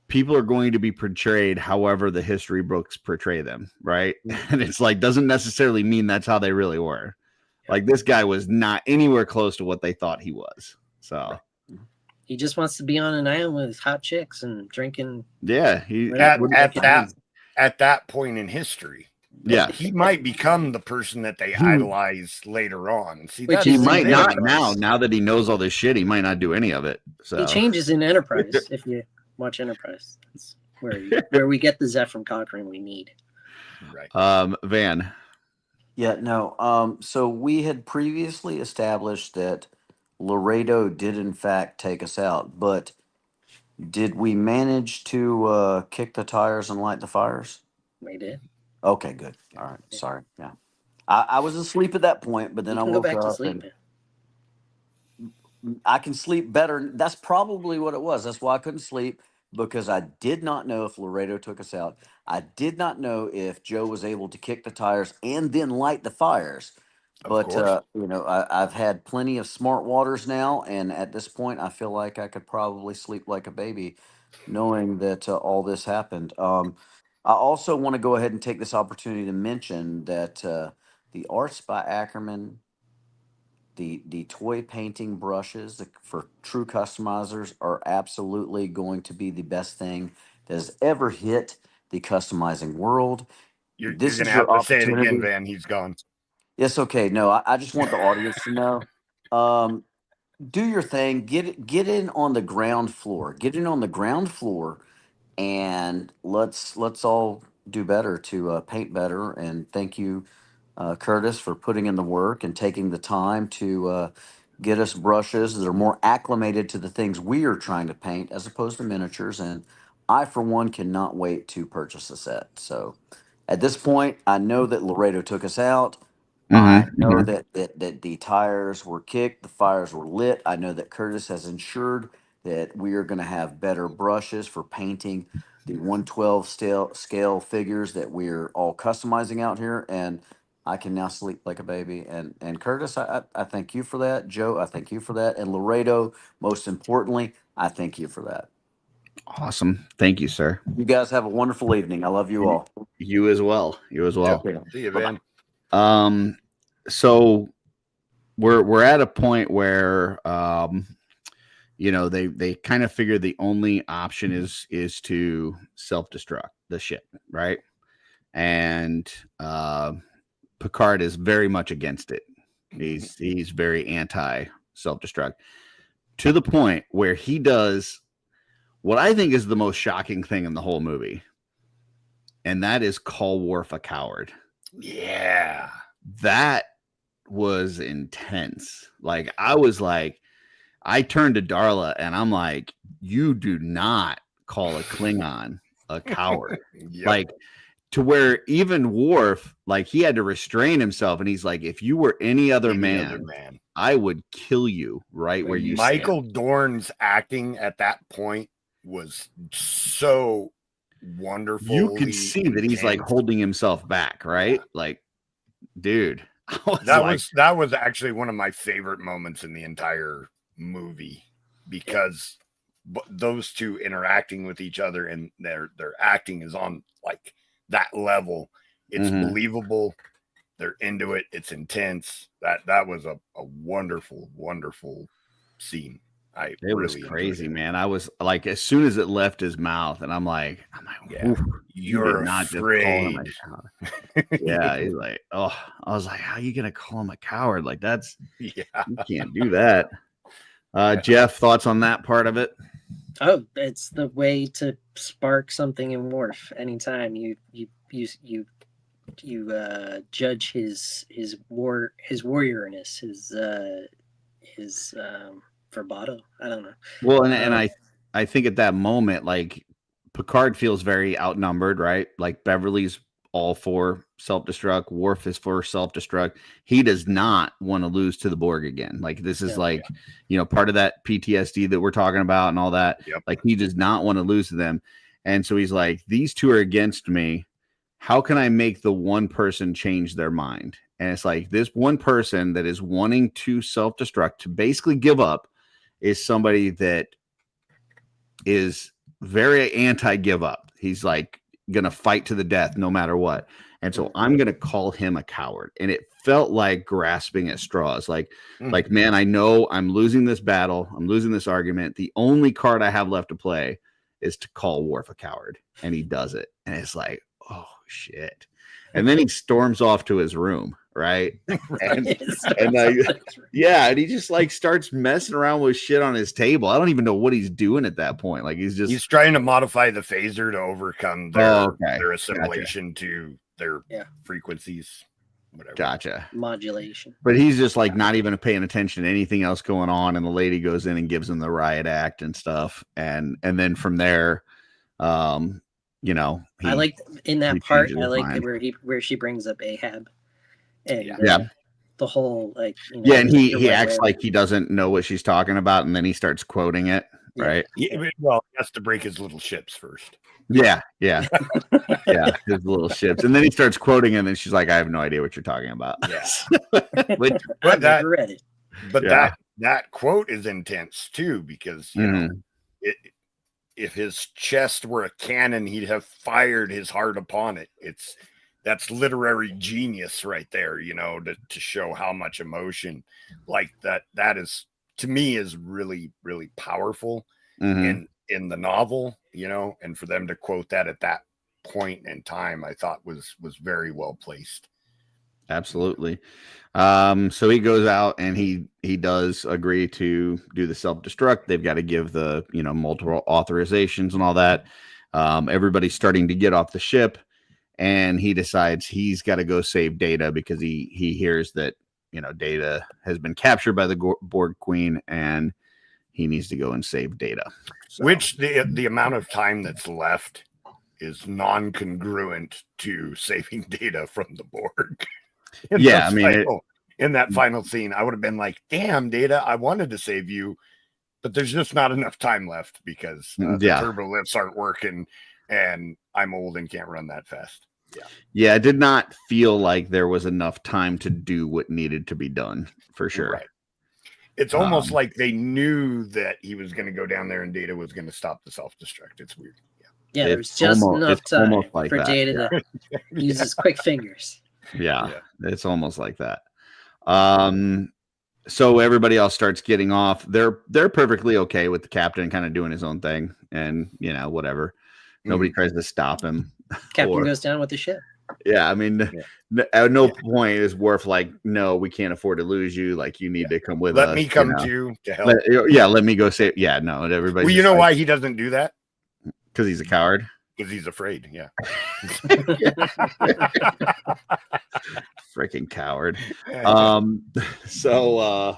people are going to be portrayed however the history books portray them. Right. And it's like, doesn't necessarily mean that's how they really were. Like this guy was not anywhere close to what they thought he was. So he just wants to be on an island with hot chicks and drinking. Yeah. At that point in history. Yeah, he might become the person that they idolize later on. See, he might not now that he knows all this shit. He might not do any of it. So he changes in Enterprise. If you watch Enterprise, that's where we get the Zephyr Cochrane we need. Right. Van. Yeah, no. So we had previously established that Laredo did in fact take us out, but did we manage to kick the tires and light the fires? We did. Okay, good. All right. Sorry. Yeah. I was asleep at that point, but then I woke up and I can sleep better. That's probably what it was. That's why I couldn't sleep, because I did not know if Laredo took us out. I did not know if Joe was able to kick the tires and then light the fires. But, I've had plenty of smart waters now. And at this point, I feel like I could probably sleep like a baby knowing that all this happened. I also want to go ahead and take this opportunity to mention that the arts by Ackerman, the toy painting brushes for true customizers are absolutely going to be the best thing that has ever hit the customizing world. You're going to have to say it again, Van. He's gone. Yes, okay. No, I just want the audience to know. Do your thing. Get in on the ground floor. Get in on the ground floor, and let's all do better to paint better. And thank you, Curtis, for putting in the work and taking the time to get us brushes that are more acclimated to the things we are trying to paint as opposed to miniatures. And I, for one, cannot wait to purchase a set. So at this point, I know that Laredo took us out. I know that the tires were kicked, the fires were lit. I know that Curtis has ensured that we are going to have better brushes for painting the 112 scale figures that we're all customizing out here. And I can now sleep like a baby. And Curtis, I thank you for that. Joe, I thank you for that. And Laredo, most importantly, I thank you for that. Awesome. Thank you, sir. You guys have a wonderful evening. I love you all. You as well. See you, Van. So we're at a point where they kind of figure the only option is to self-destruct the ship, right? And Picard is very much against it. He's very anti self-destruct, to the point where he does what I think is the most shocking thing in the whole movie, and that is call Worf a coward. Yeah, that was intense. Like, I turned to Darla and I'm like, you do not call a Klingon a coward. Yep. Like, to where even Worf, like, he had to restrain himself, and he's like, if you were any other man, I would kill you right where you Michael stand. Dorn's acting at that point was so wonderful. You could see that he's like holding himself back, right? Like, dude, that was actually one of my favorite moments in the entire movie, because those two interacting with each other and their acting is on like that level. It's believable. They're into it. It's intense. That was a wonderful scene. It was crazy, man. I was like, as soon as it left his mouth, and I'm like, yeah, you're not afraid. Yeah, he's like, oh, I was like, how are you gonna call him a coward? Like, you can't do that. Jeff, thoughts on that part of it? Oh, it's the way to spark something in Worf. Anytime you judge his warriorness, his verbato. I don't know. Well, and I think at that moment, like Picard feels very outnumbered, right? Like Beverly's all for self-destruct, Worf is for self-destruct. He does not want to lose to the Borg again. Like this is part of that PTSD that we're talking about and all that. Yep. Like he does not want to lose to them. And so he's like, these two are against me. How can I make the one person change their mind? And it's like this one person that is wanting to self-destruct, to basically give up, is somebody that is very anti-give up. He's like going to fight to the death no matter what. And so I'm going to call him a coward. And it felt like grasping at straws. Like, man, I know I'm losing this battle. I'm losing this argument. The only card I have left to play is to call Worf a coward. And he does it. And it's like, oh, shit. And then he storms off to his room. Right. And he just like starts messing around with shit on his table. I don't even know what he's doing at that point. Like he's trying to modify the phaser to overcome their assimilation to their frequencies. Whatever. Gotcha. Modulation. But he's just like not even paying attention to anything else going on. And the lady goes in and gives him the riot act and stuff. And then from there, I like in that part. I like where she brings up Ahab, and the whole and he acts like he doesn't know what she's talking about, and then he starts quoting it, right? Yeah, well, he has to break his little ships first. Yeah, his little ships, and then he starts quoting him, and she's like, "I have no idea what you're talking about." Yes, but never read it. But that quote is intense too, because you know. If his chest were a cannon, he'd have fired his heart upon it. That's literary genius right there, to show how much emotion like that is, to me, is really, really powerful in the novel, and for them to quote that at that point in time, I thought was very well placed. Absolutely. So he goes out and he does agree to do the self-destruct. They've got to give the, multiple authorizations and all that. Everybody's starting to get off the ship, and he decides he's got to go save Data because he hears that, Data has been captured by the Borg Queen, and he needs to go and save Data. So. Which the amount of time that's left is non-congruent to saving Data from the Borg. In that final scene, I would have been like, damn, Data, I wanted to save you, but there's just not enough time left because the turbo lifts aren't working and I'm old and can't run that fast. Yeah, it did not feel like there was enough time to do what needed to be done, for sure. Right. It's almost like they knew that he was going to go down there and Data was going to stop the self-destruct. It's weird. Yeah, there's just enough time for Data to use his quick fingers. Yeah, it's almost like that. So everybody else starts getting off. They're perfectly okay with the captain kind of doing his own thing, and whatever. Nobody tries to stop him. Captain goes down with the ship. Yeah, I mean, at no point is Worf like, no, we can't afford to lose you. Like, you need to come with us. Let me come to help. Let me go save. Yeah, no, everybody. Well, you know why he doesn't do that? Because he's a coward. Because he's afraid. Yeah. Freaking coward. So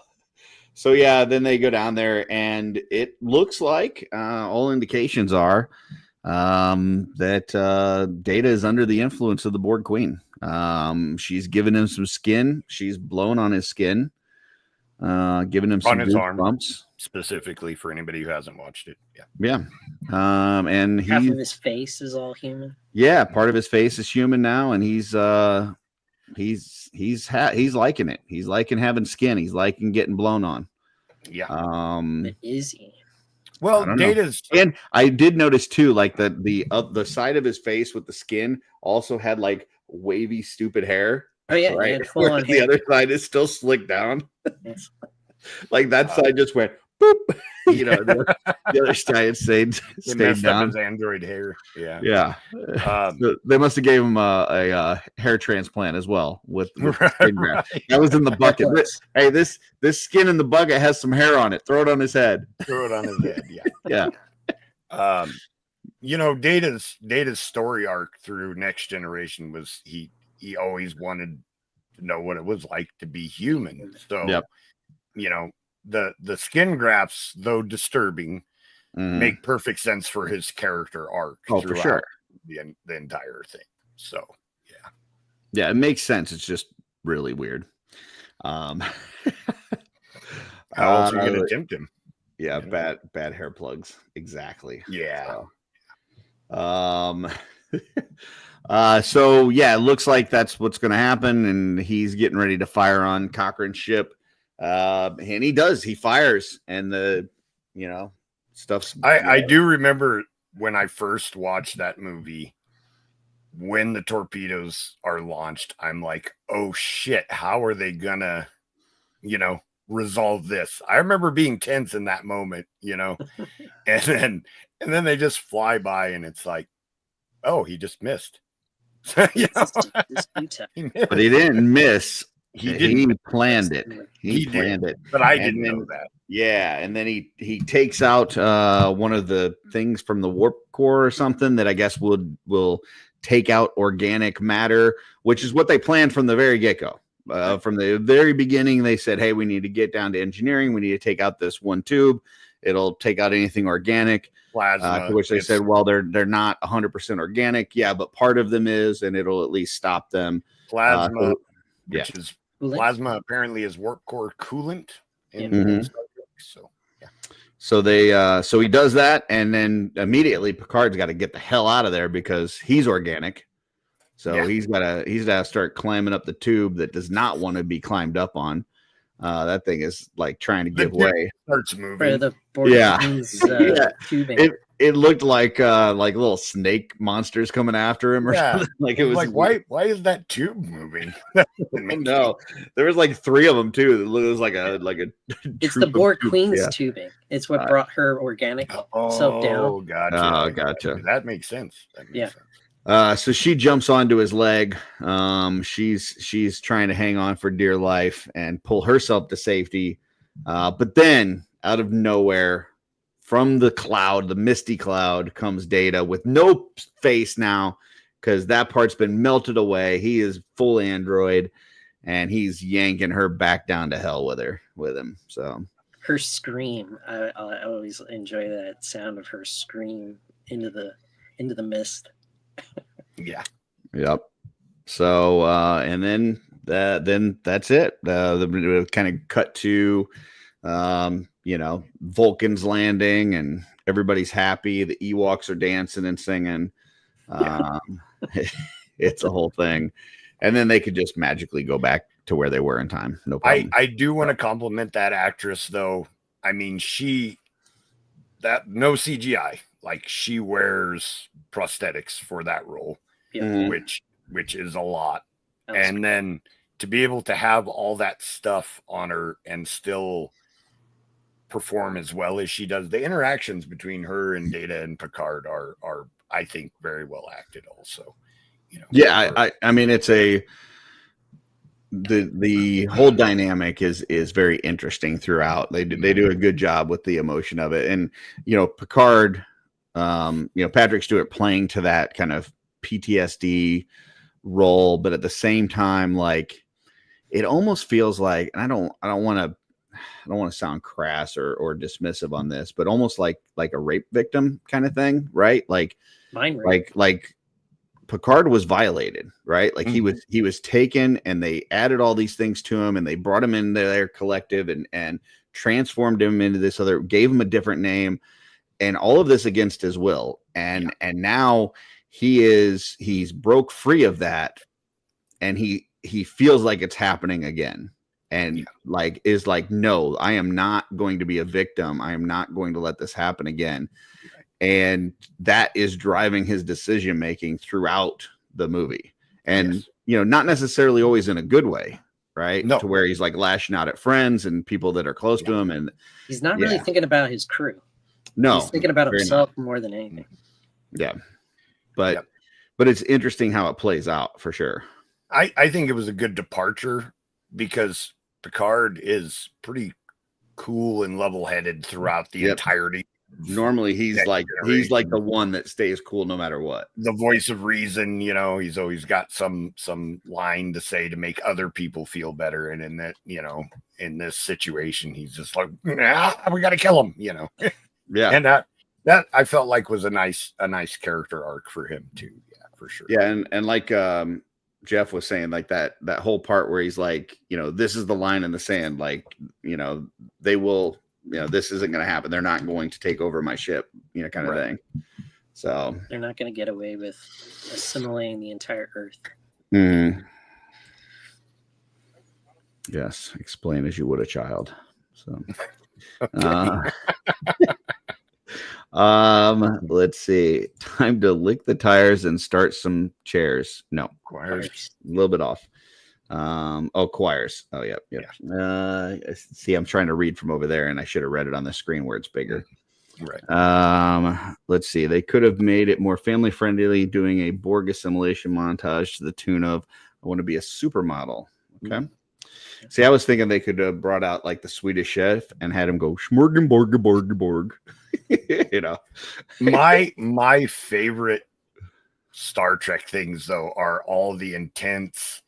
then they go down there, and it looks like all indications are that Data is under the influence of the Borg Queen. She's given him some skin. She's blown on his skin, giving him some bumps. Specifically for anybody who hasn't watched it. And half of his face is all human. Yeah, part of his face is human now, and he's liking it. He's liking having skin. He's liking getting blown on. But is he? Well, Data's and I did notice too, like the side of his face with the skin also had like wavy, stupid hair. Oh yeah, right. The other side is still slicked down. Like that side just went boop. The other side stayed down. His android hair. Yeah. They must have gave him a hair transplant as well with skin graft. That was in the bucket. Hey, this skin in the bucket has some hair on it. Throw it on his head. Yeah. Data's story arc through Next Generation was he he always wanted to know what it was like to be human. So, you know, the skin grafts, though disturbing, make perfect sense for his character arc. Oh, for sure. The entire thing. So, yeah, it makes sense. It's just really weird. How else are you going to tempt him? Yeah, bad hair plugs. Exactly. Yeah. So yeah, it looks like that's what's going to happen, and he's getting ready to fire on Cochrane's ship. And he does. He fires, and the stuff's. I do remember when I first watched that movie, when the torpedoes are launched, I'm like, oh shit, how are they gonna, resolve this? I remember being tense in that moment, and then they just fly by, and it's like, oh, he just missed. But he didn't miss. He planned it. He planned it. But I didn't know that. Yeah, and then he takes out one of the things from the warp core or something that I guess will take out organic matter, which is what they planned from the very get-go. From the very beginning, they said, hey, we need to get down to engineering. We need to take out this one tube. It'll take out anything organic. Plasma. To which they said, well, they're not 100% organic. Yeah, but part of them is, and it'll at least stop them. Plasma, which is plasma apparently is warp core coolant. So yeah. So he does that, and then immediately Picard's got to get the hell out of there because he's organic. So he's got to start climbing up the tube that does not want to be climbed up on. That thing is like trying to give way. Starts moving. The Borg Queen's, tubing. It looked like little snake monsters coming after him or something. Like it was like why is that tube moving? No, there was like 3 of them too. It was like a. It's the Borg Queen's tubing. It's what brought her organic self down. Oh, gotcha. Gotcha. That makes sense. Sense. So she jumps onto his leg. She's trying to hang on for dear life and pull herself to safety. But then out of nowhere, from the cloud, the misty cloud, comes Data with no face now because that part's been melted away. He is full android, and he's yanking her back down to hell with him. So her scream, I always enjoy that sound of her scream into the mist. Yeah. Yep. So and then that's it. The kind of cut to Vulcan's landing, and everybody's happy. The Ewoks are dancing and singing. It's a whole thing. And then they could just magically go back to where they were in time. No problem. I do want to compliment that actress though. I mean, no CGI. Like, she wears prosthetics for that role, which is a lot. And then to be able to have all that stuff on her and still perform as well as she does, the interactions between her and Data and Picard are I think very well acted also. I mean, it's the whole dynamic is very interesting throughout. They do a good job with the emotion of it. And Picard, Patrick Stewart playing to that kind of PTSD role, but at the same time, like, it almost feels like, and I don't want to sound crass or dismissive on this, but almost like a rape victim kind of thing, right? Like mind rape. Like Picard was violated, right? Like he was taken, and they added all these things to him, and they brought him into their collective and transformed him into this other, gave him a different name, and all of this against his will. And now he's broke free of that, and he feels like it's happening again. And is like, no, I am not going to be a victim. I am not going to let this happen again. And that is driving his decision making throughout the movie. And not necessarily always in a good way, right? No. To where he's like lashing out at friends and people that are close to him. And he's not really thinking about his crew. No, he's thinking about himself more than anything. Yeah. But it's interesting how it plays out for sure. I think it was a good departure because Picard is pretty cool and level-headed throughout the entirety of Normally he's like the one that stays cool no matter what. The voice of reason, you know, he's always got some line to say to make other people feel better. And in that, you know, in this situation, he's just like, nah, we got to kill him, you know? Yeah. And that I felt like was a nice character arc for him too. Yeah, for sure. Yeah. And like, Jeff was saying, like that whole part where he's like, you know, this is the line in the sand. Like, you know, they will, you know, this isn't going to happen. They're not going to take over my ship, you know, kind of thing. So they're not going to get away with assimilating the entire Earth. Mm. Yes. Explain as you would a child. So, let's see. Time to lick the tires and start some chairs. No, choirs. A little bit off. Choirs. Oh, yep. See, I'm trying to read from over there, and I should have read it on the screen where it's bigger. Right. Let's see. They could have made it more family friendly, doing a Borg assimilation montage to the tune of "I Want to Be a Supermodel." Okay. See, I was thinking they could have brought out like the Swedish chef and had him go Schmorgen Borg Borg Borg. You know, my favorite Star Trek things though are all the intense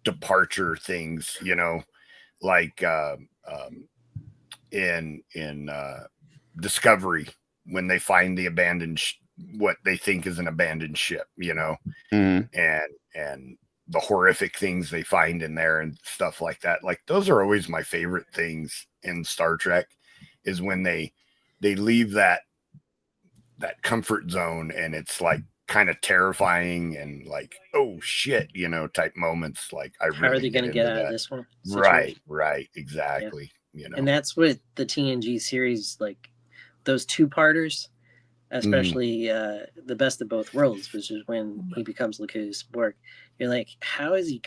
departure things, you know, like in Discovery when they find the abandoned what they think is an abandoned ship, you know, and the horrific things they find in there and stuff like that. Like those are always my favorite things in Star Trek, is when they leave that comfort zone and it's like kind of terrifying and like, oh shit, you know, type moments. Like how are they going to get out of this one situation? Right, exactly. Yeah. You know, and that's what the TNG series, like those two-parters, especially the best of both worlds, which is when he becomes Lucas Borg. You're like, how are they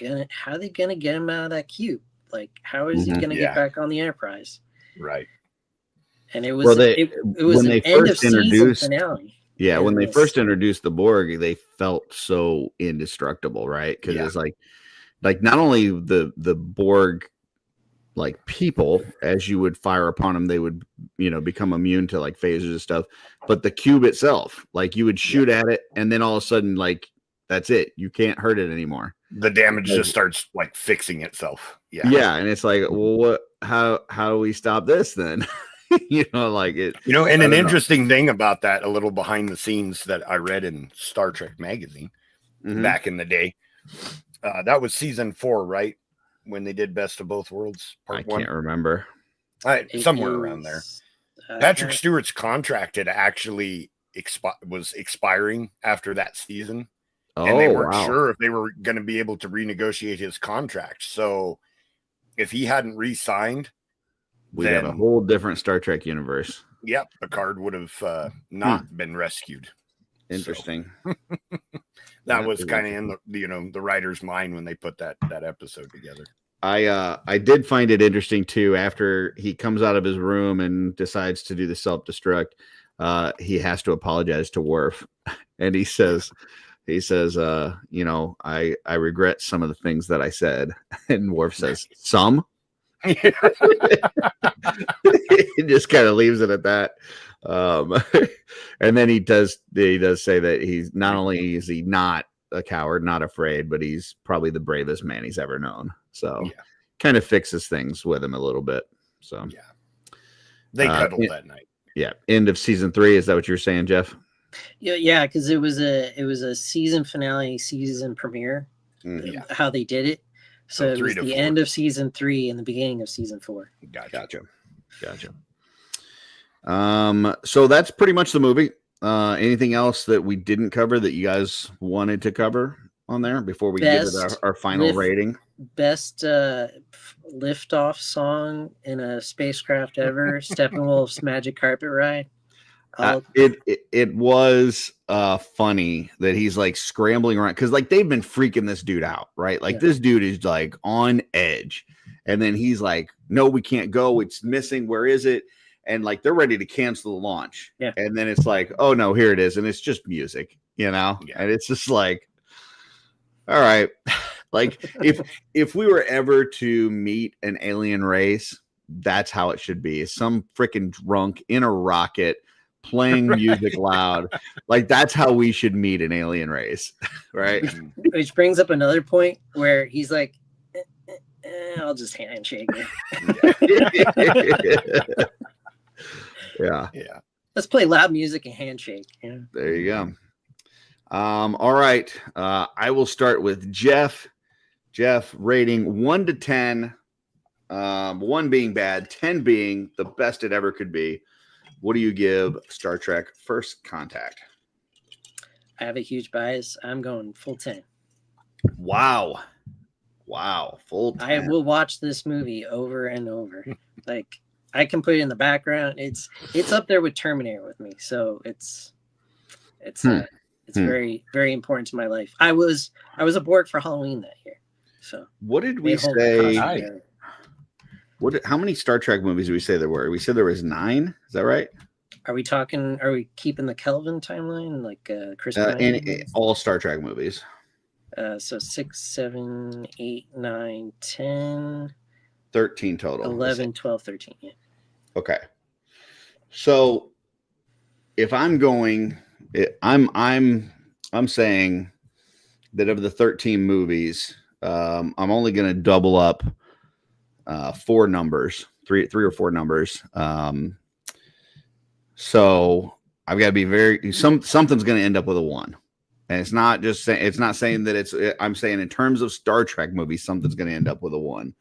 gonna get him out of that cube? Like, how is he gonna get back on the Enterprise? Right. And it was it was an end of season finale. Yeah, when they first introduced the Borg, they felt so indestructible, right? Because it's like not only the Borg, like people, as you would fire upon them, they would, you know, become immune to like phasers and stuff. But the cube itself, like you would shoot at it, and then all of a sudden, like that's it. You can't hurt it anymore. The damage just starts like fixing itself. Yeah. Yeah, and it's like, well, what? How do we stop this then? You know, like it. You know, and an interesting thing about that, a little behind the scenes that I read in Star Trek magazine back in the day. That was season 4, right? When they did Best of Both Worlds Part 1. I can't remember. Somewhere around there. Patrick Stewart's contract had actually was expiring after that season. And they weren't sure if they were going to be able to renegotiate his contract. So if he hadn't re-signed, we have a whole different Star Trek universe. Yep. Picard would have not been rescued. Interesting. So, that was kind of in the writer's mind when they put that episode together. I did find it interesting too. After he comes out of his room and decides to do the self-destruct, he has to apologize to Worf, and he says, you know, I regret some of the things that I said, and Worf says, some. He just kind of leaves it at that. And then he does say that he's not only is he not a coward, not afraid, but he's probably the bravest man he's ever known. So kind of fixes things with him a little bit. So they cuddled that night. Yeah. End of season 3. Is that what you're saying, Jeff? Yeah, because it was a season finale, season premiere. How they did it. So it was the end of season 3 and the beginning of season 4. Gotcha. So that's pretty much the movie. Anything else that we didn't cover that you guys wanted to cover on there before we give it our final rating? Best liftoff song in a spacecraft ever, Steppenwolf's Magic Carpet Ride. It was funny that he's like scrambling around because like they've been freaking this dude out, right? Like this dude is like on edge, and then he's like, no, we can't go, it's missing, where is it? And like they're ready to cancel the launch, and then it's like, oh no, here it is, and it's just music, you know. And it's just like, all right. Like if we were ever to meet an alien race, that's how it should be. Some freaking drunk in a rocket playing music loud. Like that's how we should meet an alien race, right? Which brings up another point where he's like, I'll just handshake you. Yeah. Let's play loud music and handshake. Yeah. There you go. All right. I will start with Jeff. Jeff, rating 1 to 10. 1 being bad, 10 being the best it ever could be. What do you give Star Trek First Contact? I have a huge bias. I'm going full 10. Wow. Full 10. I will watch this movie over and over. Like I can put it in the background. It's up there with Terminator with me. So it's very, very important to my life. I was a Borg for Halloween that year. So what did we say? How many Star Trek movies did we say there were? We said there was 9. Is that right? Are we keeping the Kelvin timeline like Chris? And all Star Trek movies. So 6, 7, 8, 9, 10, 13 total. 11, 12, 13. Yeah. Okay. So if I'm going, I'm saying that of the 13 movies, I'm only going to double up 4 numbers, three or 4 numbers. So I've got to be something's going to end up with a 1. And it's not saying that I'm saying in terms of Star Trek movies, something's going to end up with a 1.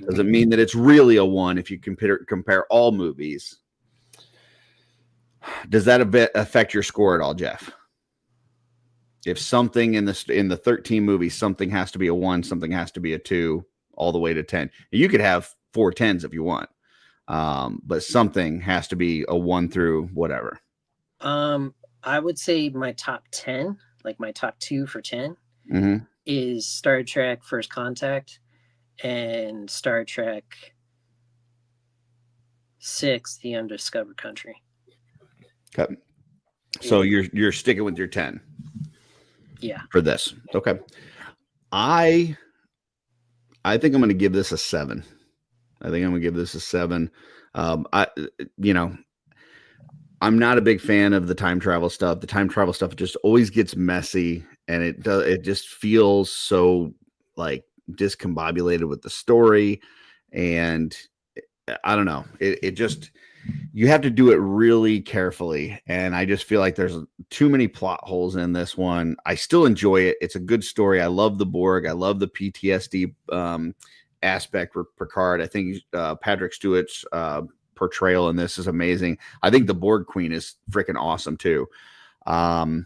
Doesn't mean that it's really a 1 if you compare all movies. Does that affect your score at all, Jeff? If something in the 13 movies, something has to be a 1, something has to be a 2, all the way to 10. You could have 4 10s if you want, but something has to be a 1 through whatever. I would say my top 10, like my top 2 for 10, is Star Trek First Contact and Star Trek 6, The Undiscovered Country. Okay. So you're sticking with your 10. Yeah. For this. Okay. I think I'm going to give this a 7. I'm not a big fan of the time travel stuff. The time travel stuff just always gets messy, and it just feels so like discombobulated with the story, and I don't know. It just, you have to do it really carefully, and I just feel like there's too many plot holes in this one. I still enjoy it. It's a good story. I love the Borg. I love the PTSD aspect for Picard. I think Patrick Stewart's portrayal in this is amazing. I think the Borg Queen is freaking awesome too. And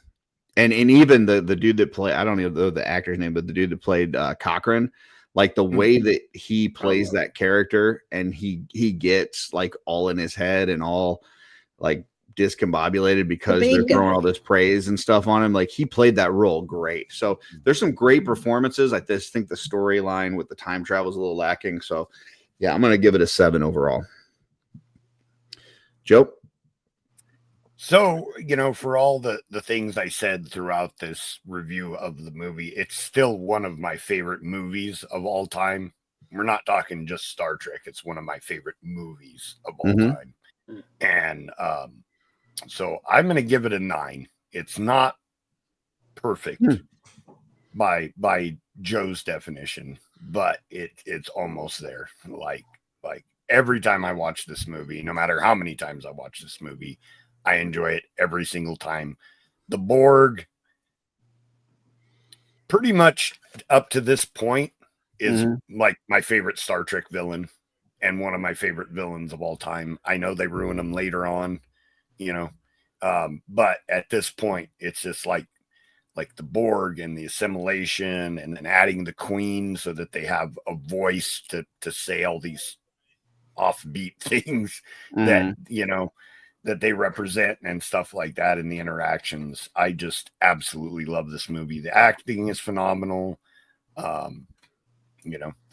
even the dude that played, I don't even know the actor's name, but the dude that played Cochrane, like the way that he plays that character, and he gets like all in his head and all like discombobulated because they're throwing all this praise and stuff on him. Like he played that role great. So there's some great performances. I just think the storyline with the time travel is a little lacking. So yeah, I'm going to give it a 7 overall. Joe? So, for all the things I said throughout this review of the movie, it's still one of my favorite movies of all time. We're not talking just Star Trek. It's one of my favorite movies of all time. And so I'm going to give it a 9. It's not perfect by Joe's definition, but it's almost there. Like every time I watch this movie, no matter how many times I watch this movie, I enjoy it every single time. The Borg, pretty much up to this point, is like my favorite Star Trek villain and one of my favorite villains of all time. I know they ruin them later on, but at this point, it's just like the Borg and the assimilation, and then adding the Queen so that they have a voice to say all these offbeat things that that they represent and stuff like that in the interactions. I just absolutely love this movie. The acting is phenomenal. The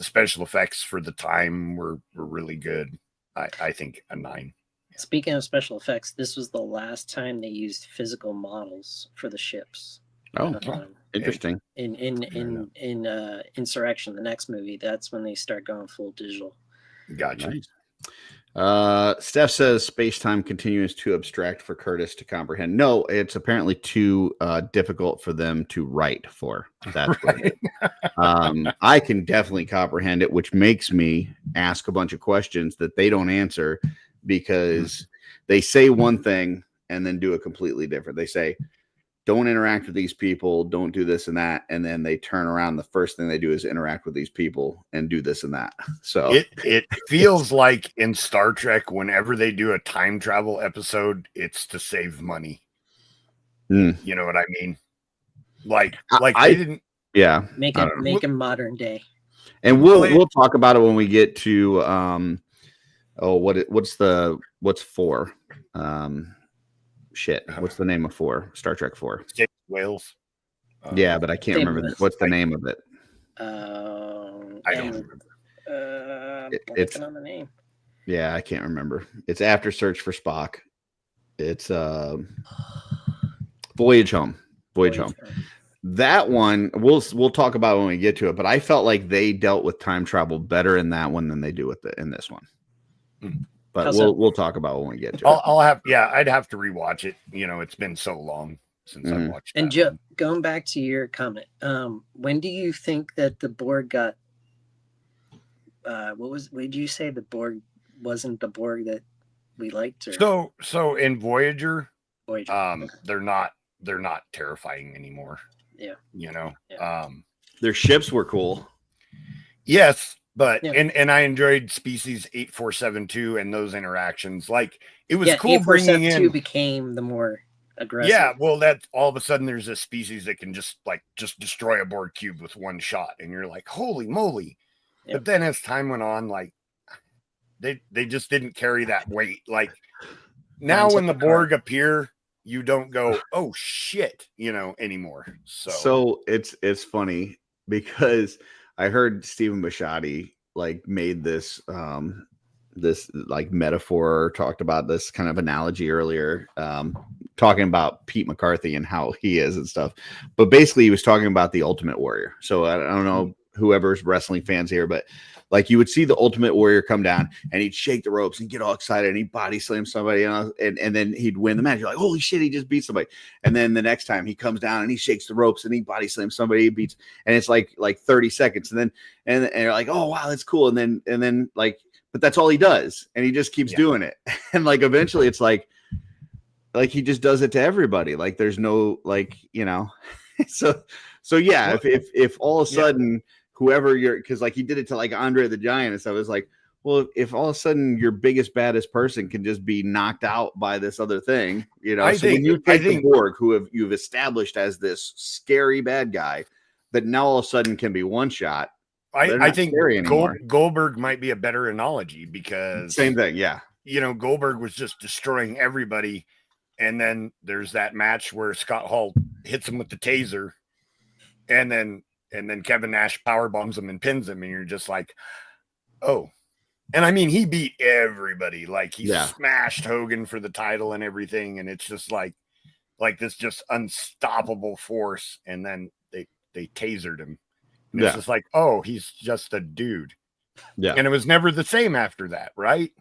special effects for the time were really good. I think a 9. Speaking of special effects, this was the last time they used physical models for the ships. Interesting. In Insurrection, the next movie, that's when they start going full digital. Gotcha. Nice. Steph says space-time continuum is too abstract for Curtis to comprehend. No, it's apparently too difficult for them to write for. That's what it is. I can definitely comprehend it, which makes me ask a bunch of questions that they don't answer because they say one thing and then do it completely different. They say, don't interact with these people, don't do this and that. And then they turn around. The first thing they do is interact with these people and do this and that. So it feels like in Star Trek, whenever they do a time travel episode, it's to save money. You know what I mean? Like they didn't. Yeah. Make it modern day. And we'll talk about it when we get to what's 4? What's the name of 4? Star Trek 4. Wales. Yeah, but I can't remember what's the name of it. I don't remember. It's on the name. Yeah, I can't remember. It's after Search for Spock. It's Voyage Home. Voyage Home. That one we'll talk about when we get to it, but I felt like they dealt with time travel better in that one than they do in this one. But we'll talk about when we get to it. I'd have to rewatch it. You know, it's been so long since I watched it. And Joe, going back to your comment, when do you think that the Borg got what did you say the Borg wasn't the Borg that we liked? Or? So in Voyager, okay. they're not terrifying anymore. Yeah. You know. Yeah. Their ships were cool. Yes. But and I enjoyed Species 8472 and those interactions. Like it was cool bringing in. Became the more aggressive. Yeah, well, that's all of a sudden there's a species that can just destroy a Borg cube with one shot, and you're like, holy moly! Yep. But then as time went on, like they just didn't carry that weight. Like now when the Borg appear, you don't go, oh shit, anymore. So it's funny because I heard Stephen Bisciotti made this like metaphor, talked about this kind of analogy earlier, talking about Pete McCarthy and how he is and stuff. But basically he was talking about the Ultimate Warrior. So I don't know whoever's wrestling fans here, but like you would see the Ultimate Warrior come down and he'd shake the ropes and get all excited and he'd body slam somebody and then he'd win the match. You're like, holy shit, he just beat somebody. And then the next time he comes down and he shakes the ropes and he body slams somebody, he beats, and it's like 30 seconds. And then and you're like, oh wow, that's cool. And then but that's all he does. And he just keeps doing it. And eventually it's like he just does it to everybody. Like there's no so yeah, if all of a sudden whoever because he did it to Andre the Giant and stuff, it's like, well, if all of a sudden your biggest, baddest person can just be knocked out by this other thing, when you take the Borg, who you've established as this scary bad guy that now all of a sudden can be one shot. I think Goldberg might be a better analogy because same thing. Yeah. Goldberg was just destroying everybody. And then there's that match where Scott Hall hits him with the taser and then Kevin Nash power bombs him and pins him. And you're just like, oh, and I mean, he beat everybody. Like he smashed Hogan for the title and everything. And it's just like this just unstoppable force. And then they tasered him. And it's just like, oh, he's just a dude. Yeah. And it was never the same after that. Right.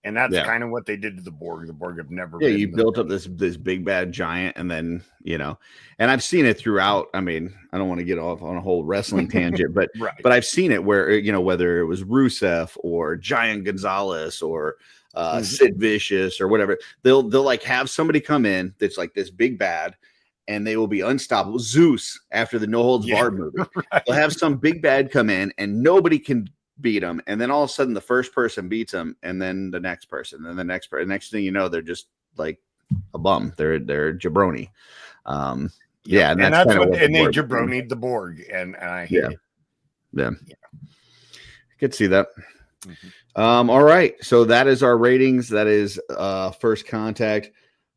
And that's kind of what they did to the Borg. The Borg have never been. You built up this big bad giant, and then and I've seen it throughout. I mean, I don't want to get off on a whole wrestling tangent, but but I've seen it where whether it was Rusev or Giant Gonzalez or Sid Vicious or whatever, they'll have somebody come in that's like this big bad, and they will be unstoppable. Zeus after the No Holds Barred movie, they'll have some big bad come in, and nobody can beat them, and then all of a sudden the first person beats them, and then the next person, and the next person. Next thing you know, they're just like a bum. They're jabroni. And that's kind of what they jabronied the Borg, and I hate it. Yeah, I could see that. All right, so that is our ratings. That is First Contact.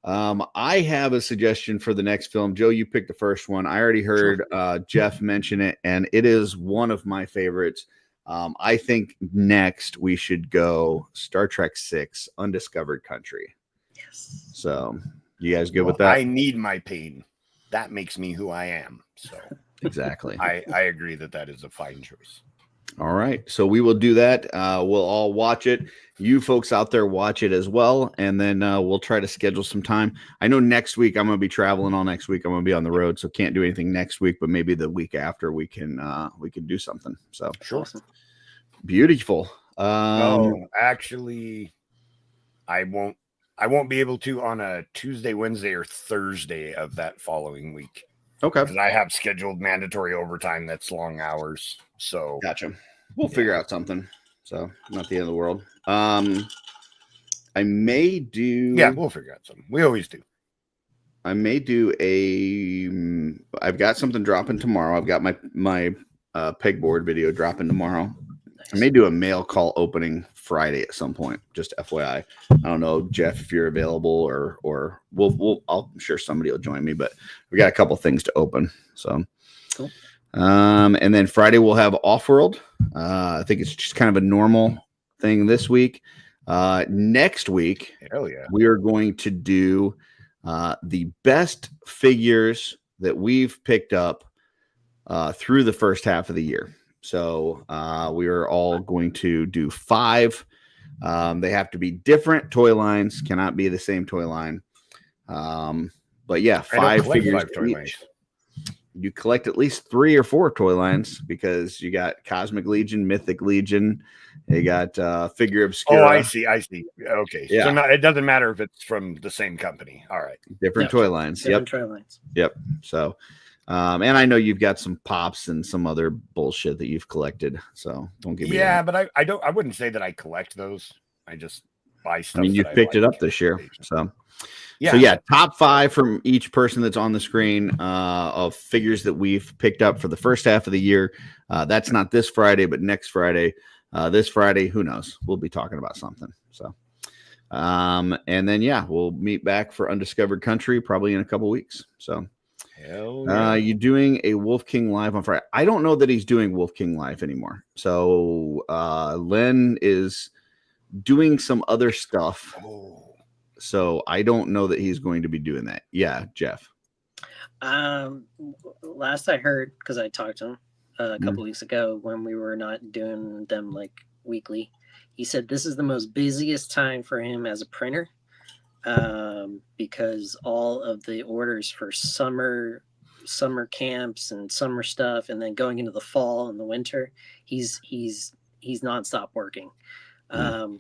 I have a suggestion for the next film. Joe, you picked the first one. I already heard Jeff mention it, and it is one of my favorites. I think next we should go Star Trek VI, Undiscovered Country. Yes. So you guys good with that? I need my pain. That makes me who I am. So exactly. I agree that is a fine choice. All right. So we will do that. We'll all watch it. You folks out there watch it as well. And then we'll try to schedule some time. I know next week I'm going to be traveling all next week. I'm going to be on the road, so can't do anything next week, but maybe the week after we can do something. So Sure. Beautiful. Actually, I won't be able to on a Tuesday, Wednesday, or Thursday of that following week. Okay. Because I have scheduled mandatory overtime that's long hours. So Gotcha. We'll figure out something. So not the end of the world. I may do. Yeah, we'll figure out something. We always do. I may do I've got something dropping tomorrow. I've got my pegboard video dropping tomorrow. Nice. I may do a mail call opening Friday at some point. Just FYI. I don't know, Jeff, if you're available or I'm sure somebody will join me, but we got a couple things to open. So cool. And then Friday we'll have OffWorld. I think it's just kind of a normal thing this week. Next week, hell yeah, we are going to do the best figures that we've picked up through the first half of the year. So we are all going to do 5. They have to be different toy lines, cannot be the same toy line. But yeah, 5 figures. 5 toy lines. You collect at least 3 or 4 toy lines because you got Cosmic Legion, Mythic Legion, you got Figure Obscura. Oh, I see. Okay. Yeah. So it doesn't matter if it's from the same company. All right. Different toy lines. Different toy lines. Yep. So, and I know you've got some pops and some other bullshit that you've collected. So don't give me that. But I wouldn't say that I collect those. I just buy stuff. I mean, you've picked it up this year. So. Yeah. So yeah, top 5 from each person that's on the screen of figures that we've picked up for the first half of the year. That's not this Friday, but next Friday. This Friday, who knows? We'll be talking about something. So, and then we'll meet back for Undiscovered Country probably in a couple weeks. So, hell yeah. You're doing a Wolf King live on Friday. I don't know that he's doing Wolf King live anymore. So, Len is doing some other stuff. So I don't know that he's going to be doing that. Yeah, Jeff. Last I heard, because I talked to him a couple weeks ago when we were not doing them like weekly, he said this is the most busiest time for him as a printer because all of the orders for summer camps and summer stuff, and then going into the fall and the winter, he's nonstop working.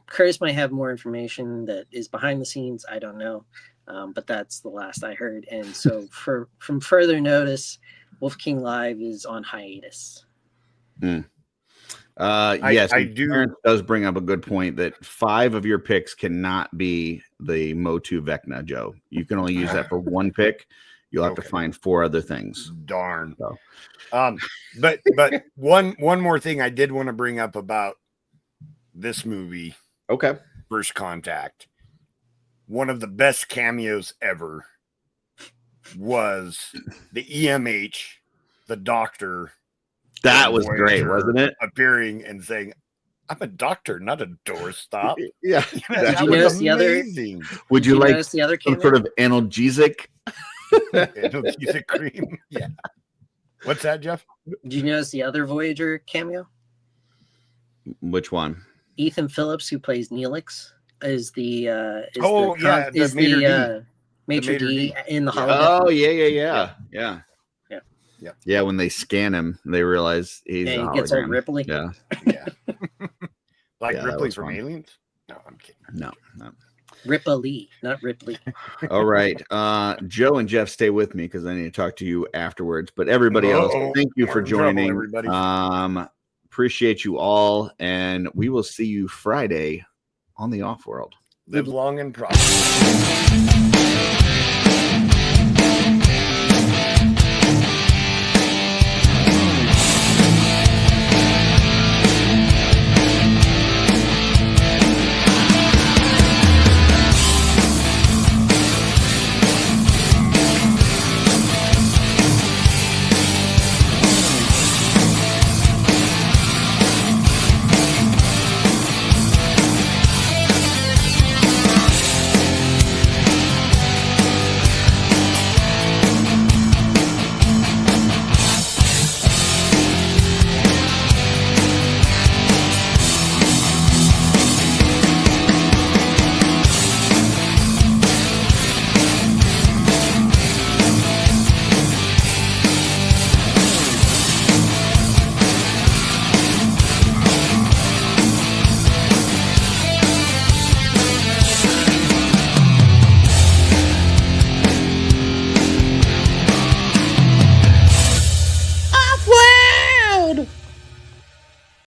Curtis might have more information that is behind the scenes. I don't know. But that's the last I heard. And so from further notice, Wolf King Live is on hiatus. Yes, I do. Terrence does bring up a good point that 5 of your picks cannot be the Motu Vecna, Joe. You can only use that for 1 pick. You'll have to find 4 other things. Darn. So. But one more thing I did want to bring up about this movie, First Contact. One of the best cameos ever was the EMH, the doctor. That was great, wasn't it? Appearing and saying, "I'm a doctor, not a doorstop." Yeah. Did you notice the other? Would you like the other some sort of analgesic? Analgesic cream. Yeah. What's that, Jeff? Did you notice the other Voyager cameo? Which one? Ethan Phillips, who plays Neelix, is the Major D in the holodeck. Oh yeah. When they scan him, they realize he's a hologram. He gets all Ripley. Yeah. Ripley from Aliens? No, I'm kidding. No. Ripley, not Ripley. All right. Joe and Jeff, stay with me because I need to talk to you afterwards. But everybody else, thank you for joining. Everybody. Appreciate you all, and we will see you Friday on the OffWorld. Live long and prosper.